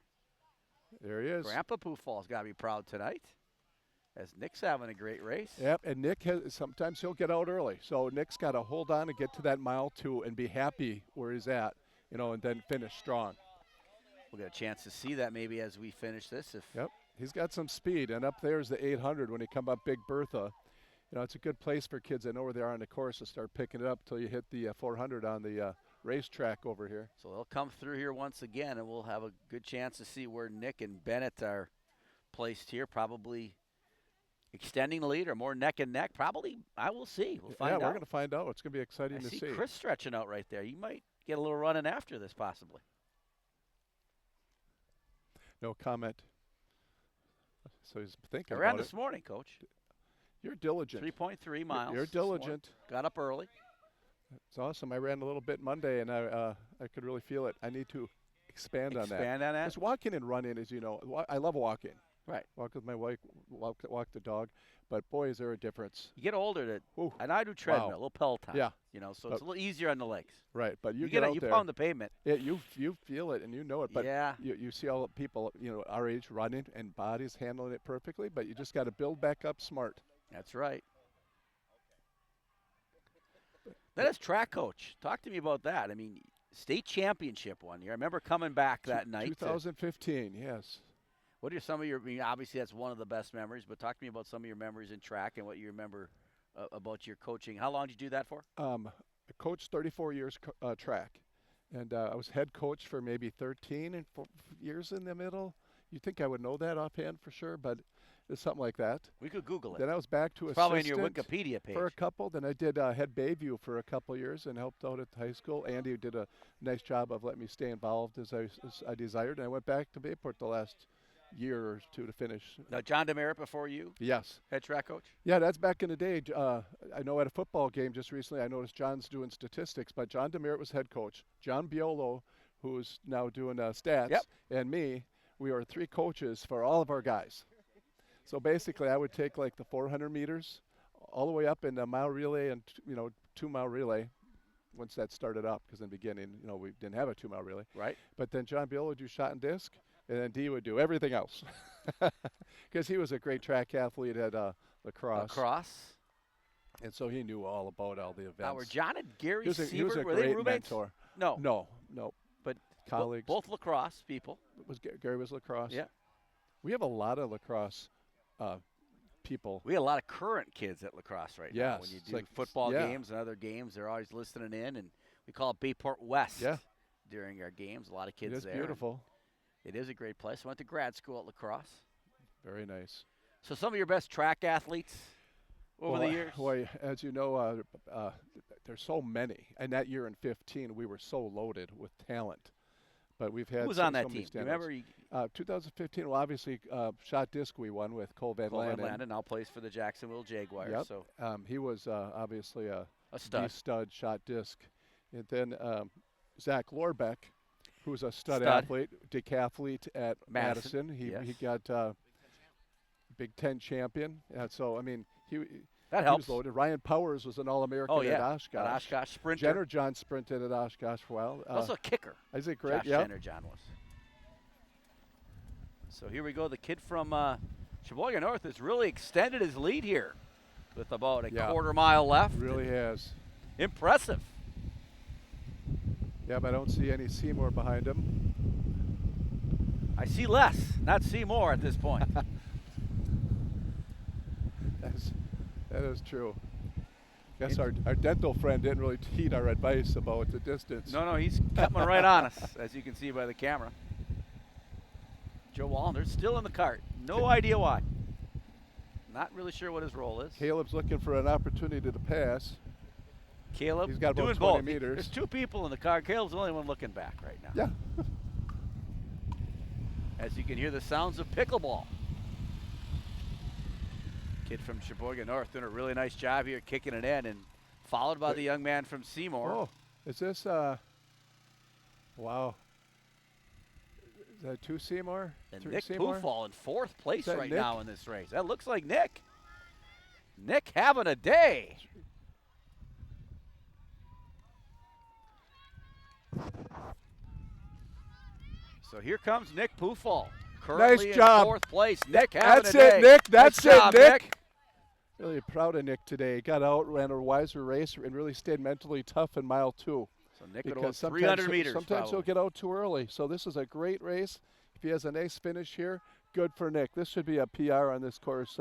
there he is. Grandpa Pufall's got to be proud tonight, as Nick's having a great race. Yep, and Nick sometimes he'll get out early. So Nick's got to hold on and get to that mile 2 and be happy where he's at, you know, and then finish strong. We'll get a chance to see that maybe as we finish this. Yep, he's got some speed, and up there's the 800 when he come up Big Bertha. You know, it's a good place for kids that know where they are on the course to start picking it up until you hit the 400 on the racetrack over here. So they'll come through here once again, and we'll have a good chance to see where Nick and Bennett are placed here. Probably extending the lead or more neck and neck. Probably, I will see. We'll find out. Yeah, we're going to find out. It's going to be exciting I to see see. Chris stretching out right there. You might get a little running after this, possibly. No comment. So he's thinking I ran about this morning, Coach. You're diligent. 3.3 miles. You're this morning. diligent. Got up early. It's awesome. I ran a little bit Monday, and I could really feel it. I need to expand on that. Expand on that? Because walking and running, as you know, I love walking. Right. Walk with my wife, walk the dog. But, boy, is there a difference. You get older, Ooh. and I do treadmill, Wow. a little Peloton. Yeah. You know, so it's a little easier on the legs. Right, but you get out you there. pound the pavement. You feel it and you know it. But yeah. you see all the people, you know, our age running and bodies handling it perfectly. But you just got to build back up smart. That's right. Then as track coach, talk to me about that. I mean, state championship one year. I remember coming back that night. 2015, yes. What are some of your? I mean, obviously that's one of the best memories. But talk to me about some of your memories in track and what you remember about your coaching. How long did you do that for? I coached 34 years track, and I was head coach for maybe 13 and 4 years in the middle. You'd think I would know that offhand for sure, but it's something like that. We could Google it. Then I was back to It's probably in assistant your Wikipedia page. for a couple. Then I did head Bayview for a couple years and helped out at high school. Andy did a nice job of letting me stay involved as I desired, and I went back to Bayport the last year or two to finish. Now, John Demerit before you, Yes. head track coach? Yeah, that's back in the day. I know at a football game just recently, I noticed John's doing statistics, but John Demerit was head coach. John Biolo, who's now doing stats, Yep. and me, we were 3 coaches for all of our guys. So basically, I would take like the 400 meters all the way up in the mile relay and 2-mile relay once that started up, because in the beginning, we didn't have a 2-mile relay. Right. But then John Biolo would do shot and disc, and then D would do everything else, because he was a great track athlete at lacrosse. Lacrosse. And so he knew all about all the events. Now, were John and Gary he was a Siebert, were great they roommates? mentor. No. No. But colleagues. both lacrosse people. Gary was lacrosse. Yeah. We have a lot of lacrosse people. We have a lot of current kids at lacrosse right now. Yes, When you it's do like- football yeah. games and other games, they're always listening in, and we call it Bayport West Yeah. during our games. A lot of kids It is there. beautiful. It is a great place. I went to grad school at lacrosse. Very nice. So some of your best track athletes over the years? Boy, as you know, there's so many. And that year in 15, we were so loaded with talent. But we've had Who was so on that many team? You standouts. remember 2015, well, obviously, shot disc we won with Cole Van Cole Van Landen. Landen now plays for the Jacksonville Jaguars. Yep. So He was obviously a stud. stud shot disc. And then Zach Lorbeck, who's a stud Stud. athlete, decathlete at Madison. Madison. He Yes. got Big Ten champion. So, I mean, he That he helps. was loaded. Ryan Powers was an All-American Oh, yeah. at Oshkosh. At Oshkosh sprinter. Jenner John sprinted at Oshkosh for a while. Also a kicker. Isaac Gregg, Josh yeah. Jenner John was. So here we go. The kid from Sheboygan North has really extended his lead here with about a quarter mile left. Really has. Impressive. Yeah, but I don't see any Seymour behind him. I see less, not see more at this point. That is true. Guess our dental friend didn't really heed our advice about the distance. No, he's coming right on us, as you can see by the camera. Joe Wallner's still in the cart. No idea why. Not really sure what his role is. Caleb's looking for an opportunity to pass. Caleb He's got about doing 20 both. meters. There's 2 people in the car. Caleb's the only one looking back right now. Yeah. As you can hear the sounds of pickleball. Kid from Sheboygan North doing a really nice job here kicking it in, and followed by the young man from Seymour. Oh, is this, wow. Is that 2 Seymour? And 3 Nick Seymour? Pufall in 4th place that right Nick? now in this race. That looks like Nick. Nick having a day. So here comes Nick Pufall. Currently Nice in job. 4th place. Nick having That's a day. it, Nick. That's Nice job, it, Nick. Really proud of Nick today. He got out, ran a wiser race, and really stayed mentally tough in mile 2. So Nick would go because 300 meters. sometimes he'll probably. get out too early. So this is a great race. If he has a nice finish here, good for Nick. This should be a PR on this course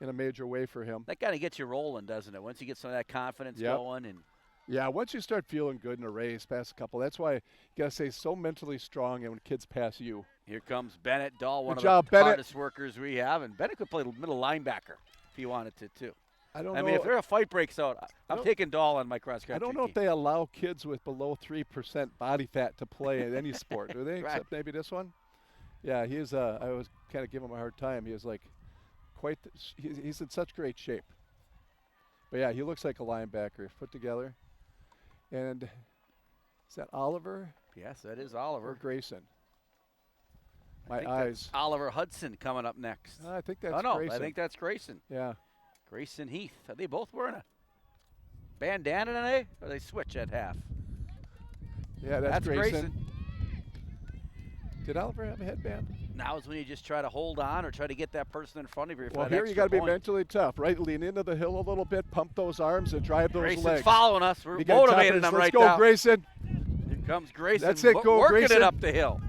in a major way for him. That kind of gets you rolling, doesn't it? Once you get some of that confidence going. And yeah, once you start feeling good in a race, pass a couple, that's why you got to stay so mentally strong and when kids pass you. Here comes Bennett Dahl, one Good of job, the Bennett. hardest workers we have. And Bennett could play middle linebacker if he wanted to, too. I don't I know. mean, if there a fight breaks out, I'm taking Dahl on my cross country. I don't know if they allow kids with below 3% body fat to play in any sport, do they? Right. Except maybe this one. Yeah, he is. I was kind of giving him a hard time. He is like he's in such great shape. But yeah, he looks like a linebacker, put together. And is that Oliver? Yes, that is Or Oliver. Grayson? I think My that's eyes. Oliver Hudson coming up next. I think that's oh, no, Grayson. I think that's Grayson. Yeah. Grayson Heath. Are they both wearing a bandana today? Or they switch at half? Yeah, that's Grayson. Did Oliver have a headband? Now is when you just try to hold on or try to get that person in front of you. For Well, that here you extra got to be point. mentally tough, right? Lean into the hill a little bit, pump those arms, and drive those Grayson's legs. following us. We're You get tough motivating as- them Let's right go, now. Grayson. Here comes Grayson. That's it, go, working Grayson. it up the hill.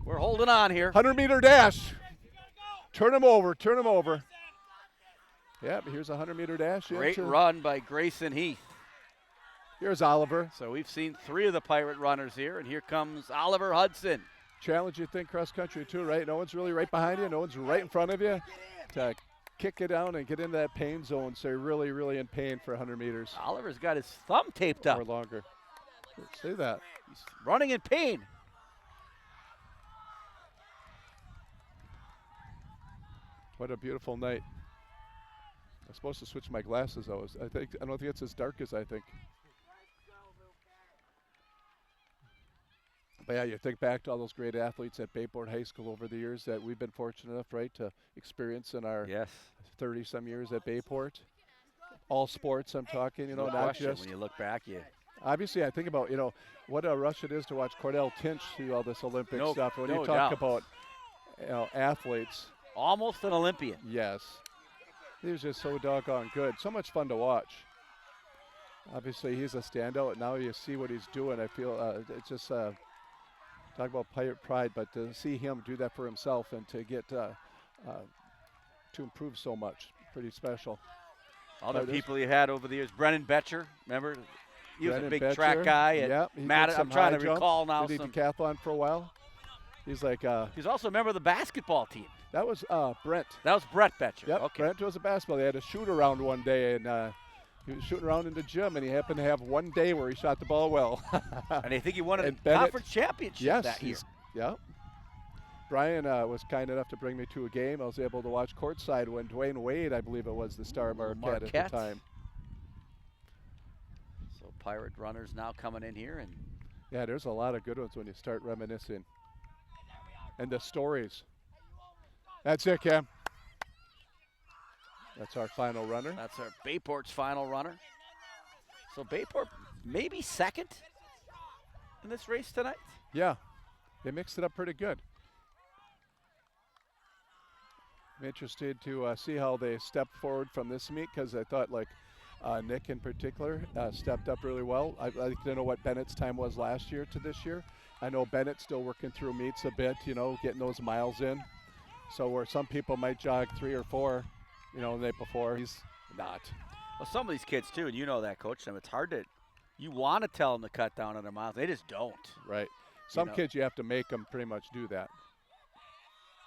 We're holding on here. 100-meter dash. Turn him over. Turn him over. Yep, here's a 100-meter dash. Great into- run by Grayson Heath. Here's Oliver. So we've seen 3 of the Pirate runners here, and here comes Oliver Hudson. Challenge, you think, cross country too, right? No one's really right behind you. No one's right in front of you. To kick it down and get into that pain zone, so you're really, really in pain for 100 meters Oliver's got his thumb taped up. or longer. Say that. He's running in pain. What a beautiful night. I'm supposed to switch my glasses, though. I don't think it's as dark as I think. But yeah, you think back to all those great athletes at Bayport High School over the years that we've been fortunate enough, right, to experience in our Yes. 30-some years at Bayport. All sports, I'm talking, No not question. just. When you look back, you Obviously, I think about, what a rush it is to watch Cordell Tinch do all this Olympic No- stuff. When no you talk doubt. about, athletes, almost an Olympian. yes. He was just so doggone good. So much fun to watch. Obviously, he's a standout. Now you see what he's doing. I feel it's just talk about Pirate pride, but to see him do that for himself and to get to improve so much, pretty special. Other there's- people you had over the years. Brennan Betcher, remember? He was a Brennan big Betcher, track guy. And yep, he Matt, did I'm some trying high to jump. recall now. Did he Some, decathlon for a while? He's like he's also a member of the basketball team. that was Brent. That was Brett Betcher. Yep, Okay. Brent was a basketball. They had a shoot around one day, and he was shooting around in the gym, and he happened to have one day where he shot the ball well. And I think he won a And Bennett- conference championship yes, that year. Yep. Brian was kind enough to bring me to a game. I was able to watch courtside when Dwayne Wade, I believe it was, the star Marquette at Marquette. the time. So Pirate runners now coming in here, and Yeah, there's a lot of good ones when you start reminiscing. And the stories. That's it, Cam. That's our final runner. that's our Bayport's final runner. So Bayport maybe second in this race tonight. Yeah, they mixed it up pretty good. I'm interested to see how they step forward from this meet because I thought Nick in particular stepped up really well. I like to know what Bennett's time was last year to this year. I know Bennett's still working through meets a bit, getting those miles in. So where some people might jog 3 or 4, the night before, he's not. Well, some of these kids too, and you know that, Coach. It's hard to. You want to tell them to cut down on their miles, they just don't. Right. Some know. kids you have to make them pretty much do that.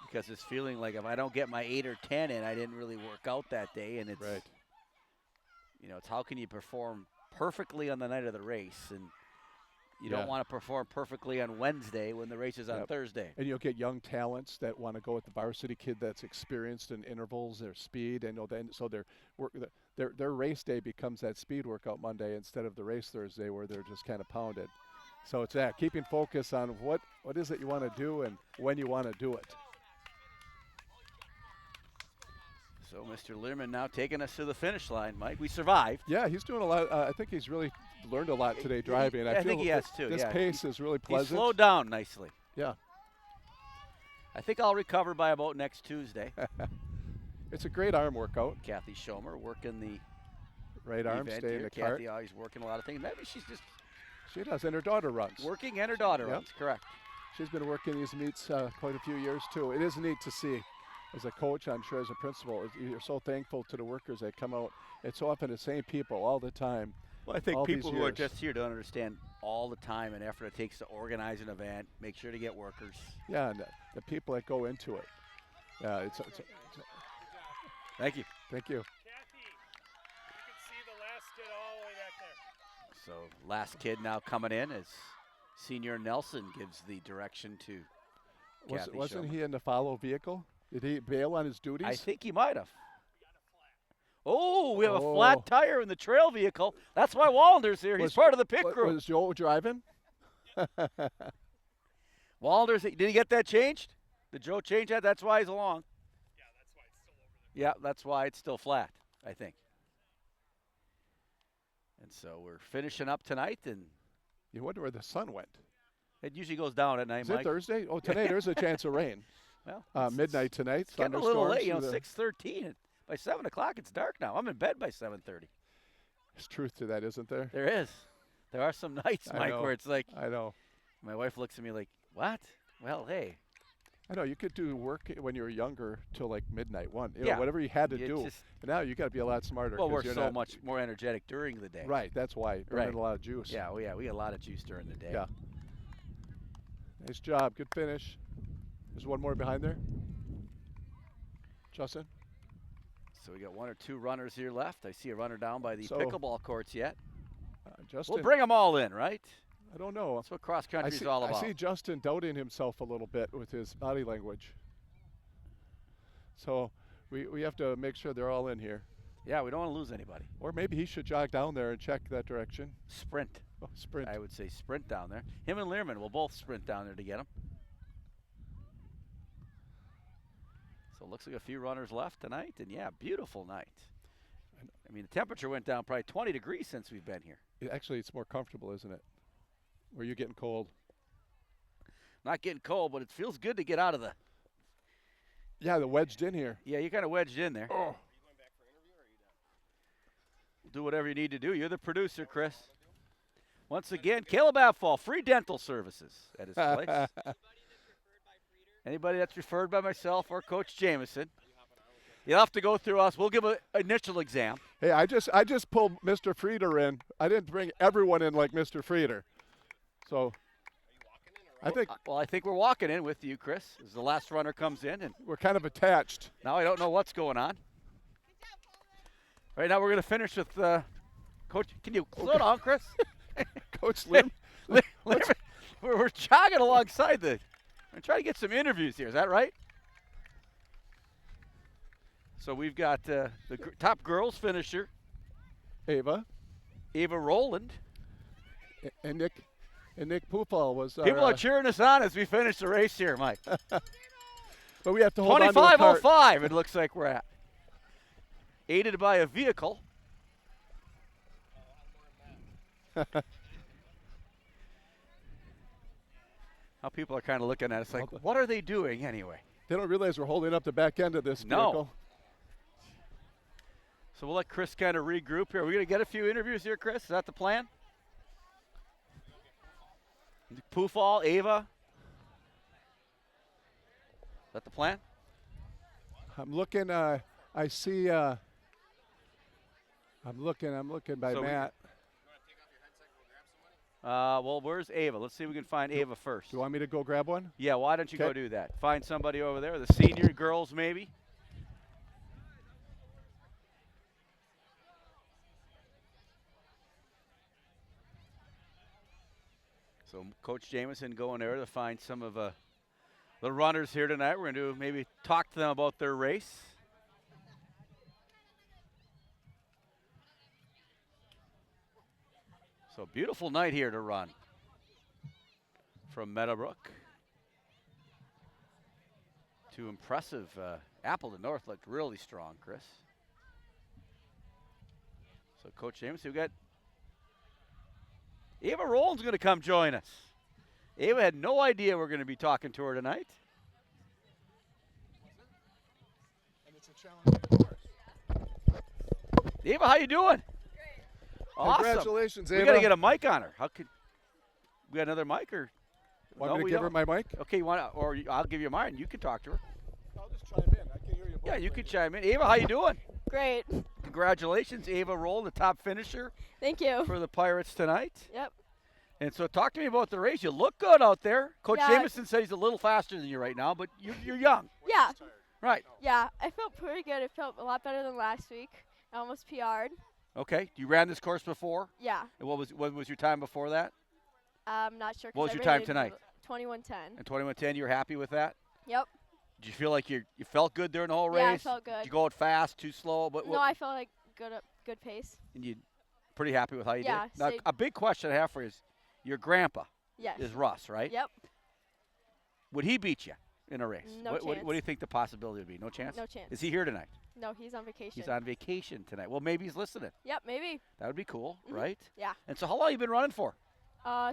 Because it's feeling like if I don't get my 8 or 10 in, I didn't really work out that day, and it's Right. It's how can you perform perfectly on the night of the race, and you Yeah. don't want to perform perfectly on Wednesday when the race is on Yep. Thursday. And you'll get young talents that want to go with the varsity kid that's experienced in intervals, their speed, and so their race day becomes that speed workout Monday instead of the race Thursday where they're just kind of pounded. So it's that keeping focus on what is it you want to do and when you want to do it. So Mr. Learman now taking us to the finish line, Mike. We survived. Yeah, he's doing a lot. I think he's really learned a lot today driving. I think he has too. This Yeah. pace is really He pleasant. slowed down nicely. Yeah. I think I'll recover by about next Tuesday. It's a great arm workout. Kathy Schomer working the Right arm, event stay in here. the cart. Kathy always working a lot of things. Maybe she's just She does, and her daughter runs. Working and her daughter Yep. runs, correct. She's been working these meets quite a few years too. It is neat to see. As a coach, I'm sure as a principal, you're so thankful to the workers that come out. It's so often the same people all the time. Well, I think all people these who are years. just here don't understand all the time and effort it takes to organize an event, make sure to get workers. Yeah, and the people that go into it. Yeah, it's Thank you. thank you. Kathy, you can see the last kid all the way back there. So last kid now coming in as Senior Nelson gives the direction to Kathy Wasn't Showman. he in the follow vehicle? Did he bail on his duties? I think he might have. Oh, we have a Oh. flat tire in the trail vehicle. That's why Wallender's here. He's part of the pit crew. Was Joe driving? Wallender's, did he get that changed? Did Joe change that? That's why he's along. Yeah, that's why it's still over there. Yeah, that's why it's still flat, I think. And so we're finishing up tonight, and You wonder where the sun went. it usually goes down at night, Is Mike. it Thursday? Oh, today there's a chance of rain. Well, it's Midnight tonight. It's getting a little late, thunderstorms through the- 6:13. By 7 o'clock, it's dark now. I'm in bed by 7:30. There's truth to that, isn't there? There is. There are some nights, I Mike, know. where it's like, I know. my wife looks at me like, what? Well, hey. I know. You could do work when you were younger till like midnight, 1. You know, Yeah. whatever you had to You do. just- But now you got to be a lot smarter. Well, 'cause we're you're so not- much more energetic during the day. Right. That's why. Burning Right. a lot of juice. Yeah, we get a lot of juice during the day. Yeah. Nice job. Good finish. There's one more behind there. Justin. So we got 1 or 2 runners here left. I see a runner down by the So- pickleball courts yet. Justin. We'll bring them all in, right? I don't know. That's what cross I country is see, all I about. see Justin doubting himself a little bit with his body language. So we have to make sure they're all in here. Yeah, we don't want to lose anybody. Or maybe he should jog down there and check that direction. Sprint. Oh, sprint. I would say sprint down there. Him and Learman will both sprint down there to get him. So it looks like a few runners left tonight, and yeah, beautiful night. I mean, the temperature went down probably 20 degrees since we've been here. Actually, it's more comfortable, isn't it? Where you're getting cold. Not getting cold, but it feels good to get out of the. Yeah, the wedged in here. Yeah, you kind of wedged in there. Oh. Do whatever you need to do. You're the producer, Chris. Once again, Caleb Abfall, free dental services at his place. Anybody that's referred by myself or Coach Jameson, you'll have to go through us. We'll give an initial exam. Hey, I just pulled Mr. Frieder in. I didn't bring everyone in like Mr. Frieder. So I think Well, I think we're walking in with you, Chris, as the last runner comes in, and we're kind of attached. now I don't know what's going on. Right now we're going to finish with Coach. Can you slow down, Chris? Coach Lim. We're jogging alongside the. I'm trying to get some interviews here. Is that right? So we've got the top girls finisher, Ava Ava Rowland. and Nick Pufal was our, People are cheering us on as we finish the race here, Mike. but we have to hold on to the cart. 25:05 it looks like we're at. Aided by a vehicle. How people are kind of looking at us like, what are they doing anyway? They don't realize we're holding up the back end of this No. vehicle. So we'll let Chris kind of regroup here. Are we going to get a few interviews here, Chris? Is that the plan? Pufal, Ava. Is that the plan? I'm looking. I see. I'm looking by So we- Matt. Well, where's Ava? Let's see if we can find Ava first. Do you want me to go grab one? Yeah, why don't you go Okay. do that? Find somebody over there, the senior girls maybe. So Coach Jameson going there to find some of the runners here tonight. We're going to maybe talk to them about their race. So beautiful night here to run from Meadowbrook. Too impressive. Appleton North looked really strong, Chris. So Coach Jameson, we got Ava Rowland's going to come join us. Ava had no idea we're going to be talking to her tonight. And it's a challenge. Ava, how you doing? Awesome. Congratulations, Ava. We got to get a mic on her. How could We got another mic, or Want no, me to we give her don't. my mic? Okay, you want, or I'll give you mine. You can talk to her. I'll just chime in. I can hear you both. Yeah, you can chime in. Ava, how you doing? Great. Congratulations, Ava Roll, the top finisher Thank you. for the Pirates tonight. Yep. And so talk to me about the race. You look good out there. Coach Yeah. Jameson says he's a little faster than you right now, but you're young. Yeah. Right. Yeah. I felt pretty good. It felt a lot better than last week. I almost PR'd. Okay. You ran this course before? Yeah. And what was your time before that? I'm not sure. 'cause What was I your time rated tonight? 21:10. And 21:10, you were happy with that? Yep. Did you feel like you felt good during the whole race? Yeah, I felt good. Did you go out fast, too slow? But No, I felt like good pace. and you pretty happy with how you Yeah, did? Now, stayed- a big question I have for you is your grandpa Yes. is Russ, right? Yep. Would he beat you in a race? No what do chance. you think the possibility would be? No chance? No chance. Is he here tonight? No, he's on vacation. He's on vacation tonight. Well, maybe he's listening. Yep, maybe. That would be cool, Mhm. right? Yeah. And so how long you been running for?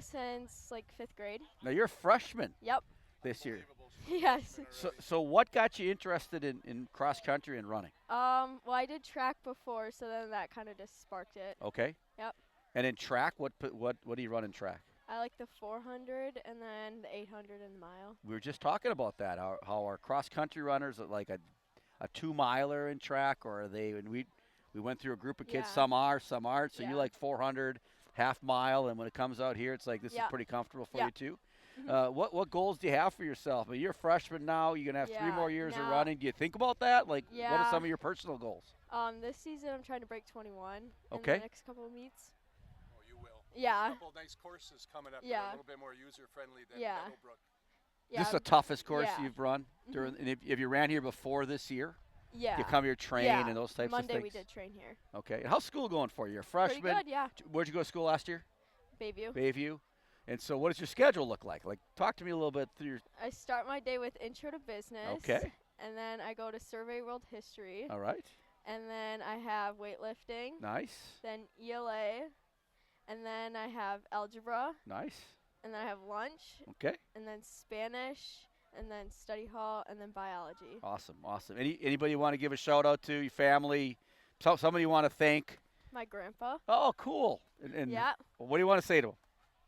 Since like 5th grade. Now you're a freshman Yep. this year. Yes. So what got you interested in cross country and running? Well, I did track before, so then that kind of just sparked it. Okay. Yep. And in track, what do you run in track? I like the 400 and then the 800 and the mile. We were just talking about that. How our cross country runners are like a 2-miler in track, or are they? And we went through a group of kids. Yeah. Some are, some aren't. So you Yeah. like 400, half mile, and when it comes out here, it's like this is Yeah. pretty comfortable for Yeah. you too. Mhm. What goals do you have for yourself? I mean, you're a freshman now. You're gonna have 3 Yeah, more years of now- running. Do you think about that? Like, what are Yeah. some of your personal goals? This season I'm trying to break 21 in Okay. the next couple of meets. Oh, you will. Yeah. A couple nice courses coming up that are Yeah. a little bit more user-friendly than Yeah. Meadowbrook. Yeah. This is the toughest course yeah. you've run during. And if you ran here before this year, yeah. you come here train yeah. and those types Monday of things. we did train here. Okay. And how's school going for you? You're a Pretty freshman. good, yeah. Where'd you go to school last year? Bayview. Bayview. And so, what does your schedule look like? Like, talk to me a little bit through your. I start my day with Intro to Business. Okay. And then I go to Survey World History. All right. And then I have weightlifting. Nice. Then ELA. And then I have algebra. Nice. And then I have lunch. Okay. And then Spanish. And then study hall. And then biology. Awesome. Awesome. Anybody you want to give a shout out to? Your family? Somebody you want to thank? My grandpa. Oh, cool. And Yeah. what do you want to say to him?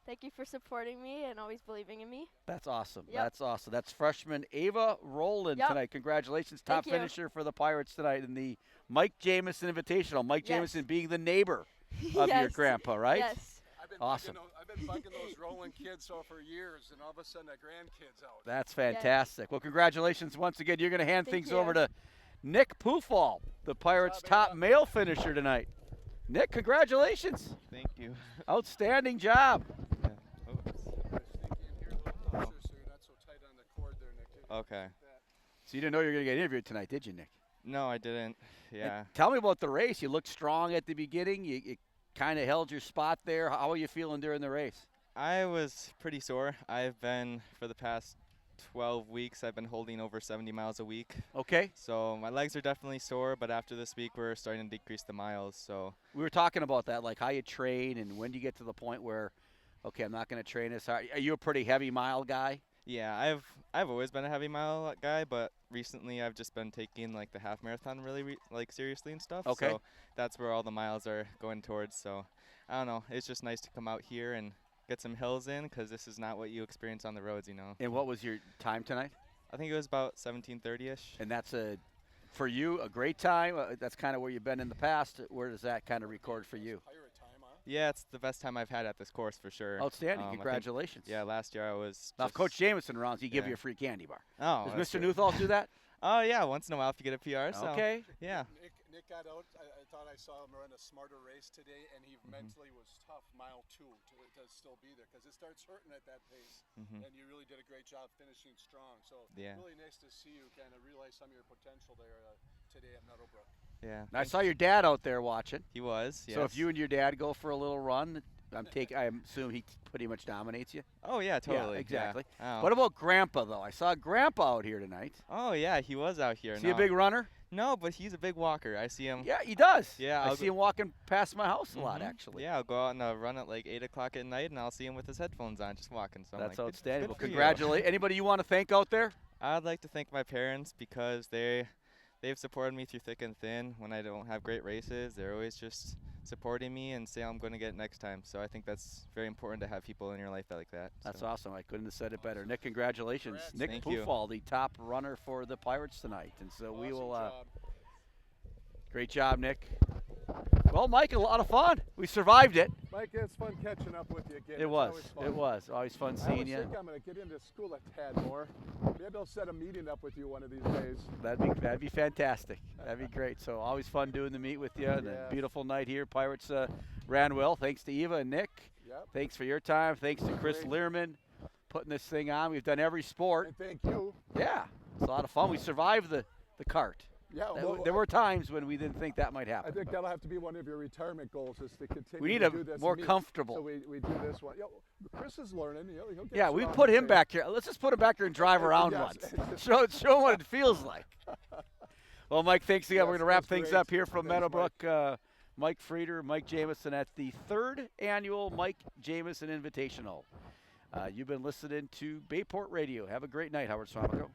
Thank you for supporting me and always believing in me. That's awesome. Yep. That's awesome. That's freshman Ava Rowland Yep. tonight. Congratulations. Top Thank you. finisher for the Pirates tonight in the Mike Jameson Invitational. Mike Yes. Jameson being the neighbor of your Yes. grandpa, right? Yes. Awesome. I've been bugging those rolling kids for years, and all of a sudden the grandkids out. That's fantastic. Well, congratulations once again. You're going to hand Thank things you. over to Nick Pufall, the Pirates' top male finisher tonight. Nick, congratulations. Thank you. Outstanding job. Yeah. Oops. Sneak in here a little closer so you're not so tight on the cord there, Nick. Okay. So you didn't know you were going to get interviewed tonight, did you, Nick? No, I didn't. And Yeah. tell me about the race. You looked strong at the beginning. You kind of held your spot there. How are you feeling during the race? I was pretty sore. I've been, for the past 12 weeks, I've been holding over 70 miles a week. Okay. So my legs are definitely sore, but after this week, we're starting to decrease the miles. So We were talking about that, like how you train and when do you get to the point where, okay, I'm not going to train as hard. Are you a pretty heavy mile guy? yeah, I've always been a heavy mile guy, but recently I've just been taking like the half marathon really like seriously and stuff. Okay. So that's where all the miles are going towards. So I don't know. It's just nice to come out here and get some hills in, because this is not what you experience on the roads, you know. And what was your time tonight? I think it was about 17:30ish. And that's for you, a great time. That's kind of where you've been in the past. Where does that kind of record for you? Pirate time, huh? Yeah, it's the best time I've had at this course for sure. Outstanding. I think- Congratulations. yeah, last year I was. Now, if just- Coach Jameson runs, he give yeah. you a free candy bar. Oh, Does that's Mr. good. Newthall do that? Oh yeah, once in a while if you get a PR. So Okay. yeah. Nick got out. I thought I saw him run a smarter race today, and he mentally was tough mile 2 to still be there, because it starts hurting at that pace. Mhm. And you really did a great job finishing strong. So Yeah. really nice to see you kind of realize some of your potential there today at Meadowbrook. Yeah. I saw your dad out there watching. He was. Yes. So if you and your dad go for a little run, I assume he pretty much dominates you. Oh yeah, totally. exactly. Yeah. Oh. What about Grandpa though? I saw Grandpa out here tonight. Oh yeah, he was out here. Is he a No. big runner? No, but he's a big walker. I see him. Yeah, he does. Yeah, I I'll see go- him walking past my house a lot Mhm. actually. Yeah, I'll go out on a run at like 8 o'clock at night, and I'll see him with his headphones on, just walking. So I'm That's like, outstanding. Good Well, for you. congratulate. Anybody you want to thank out there? I'd like to thank my parents, because they've supported me through thick and thin. When I don't have great races, they're always just supporting me and say I'm going to get it next time. So I think that's very important to have people in your life like that. That's so. awesome. I couldn't have said it better. Nick, congratulations. Congrats. Nick Thank you. Pufall, the top runner for the Pirates tonight. And so we Awesome will. job. Great job, Nick. Well, Mike, a lot of fun. We survived it. Mike, it's fun catching up with you again. It It's was. always fun. It was. Always fun I seeing always you. think I'm going to get into school a tad more. Maybe I'll set a meeting up with you one of these days. That'd be fantastic. That'd be great. So always fun doing the meet with you. And a Yes. beautiful night here. Pirates ran well. Thanks to Eva and Nick. Yep. Thanks for your time. Thanks to Chris Great. Learman putting this thing on. We've done every sport. And thank you. Yeah, it's a lot of fun. We survived the cart. Yeah, well, There were times when we didn't think that might I happen. think but that'll have to be one of your retirement goals is to continue we need to a do this more meet. comfortable. So we do this one. Chris is learning. He'll get Yeah, us we around put the him tape. back here. Let's just put him back here and drive around Yes. once. Show him what it feels like. Well, Mike, thanks again. Yes, We're going to wrap that's things great. up here from Thanks, Meadowbrook. Mike Frieder, Mike Jameson at the 3rd annual Mike Jameson Invitational. You've been listening to Bayport Radio. Have a great night, Howard Swamico.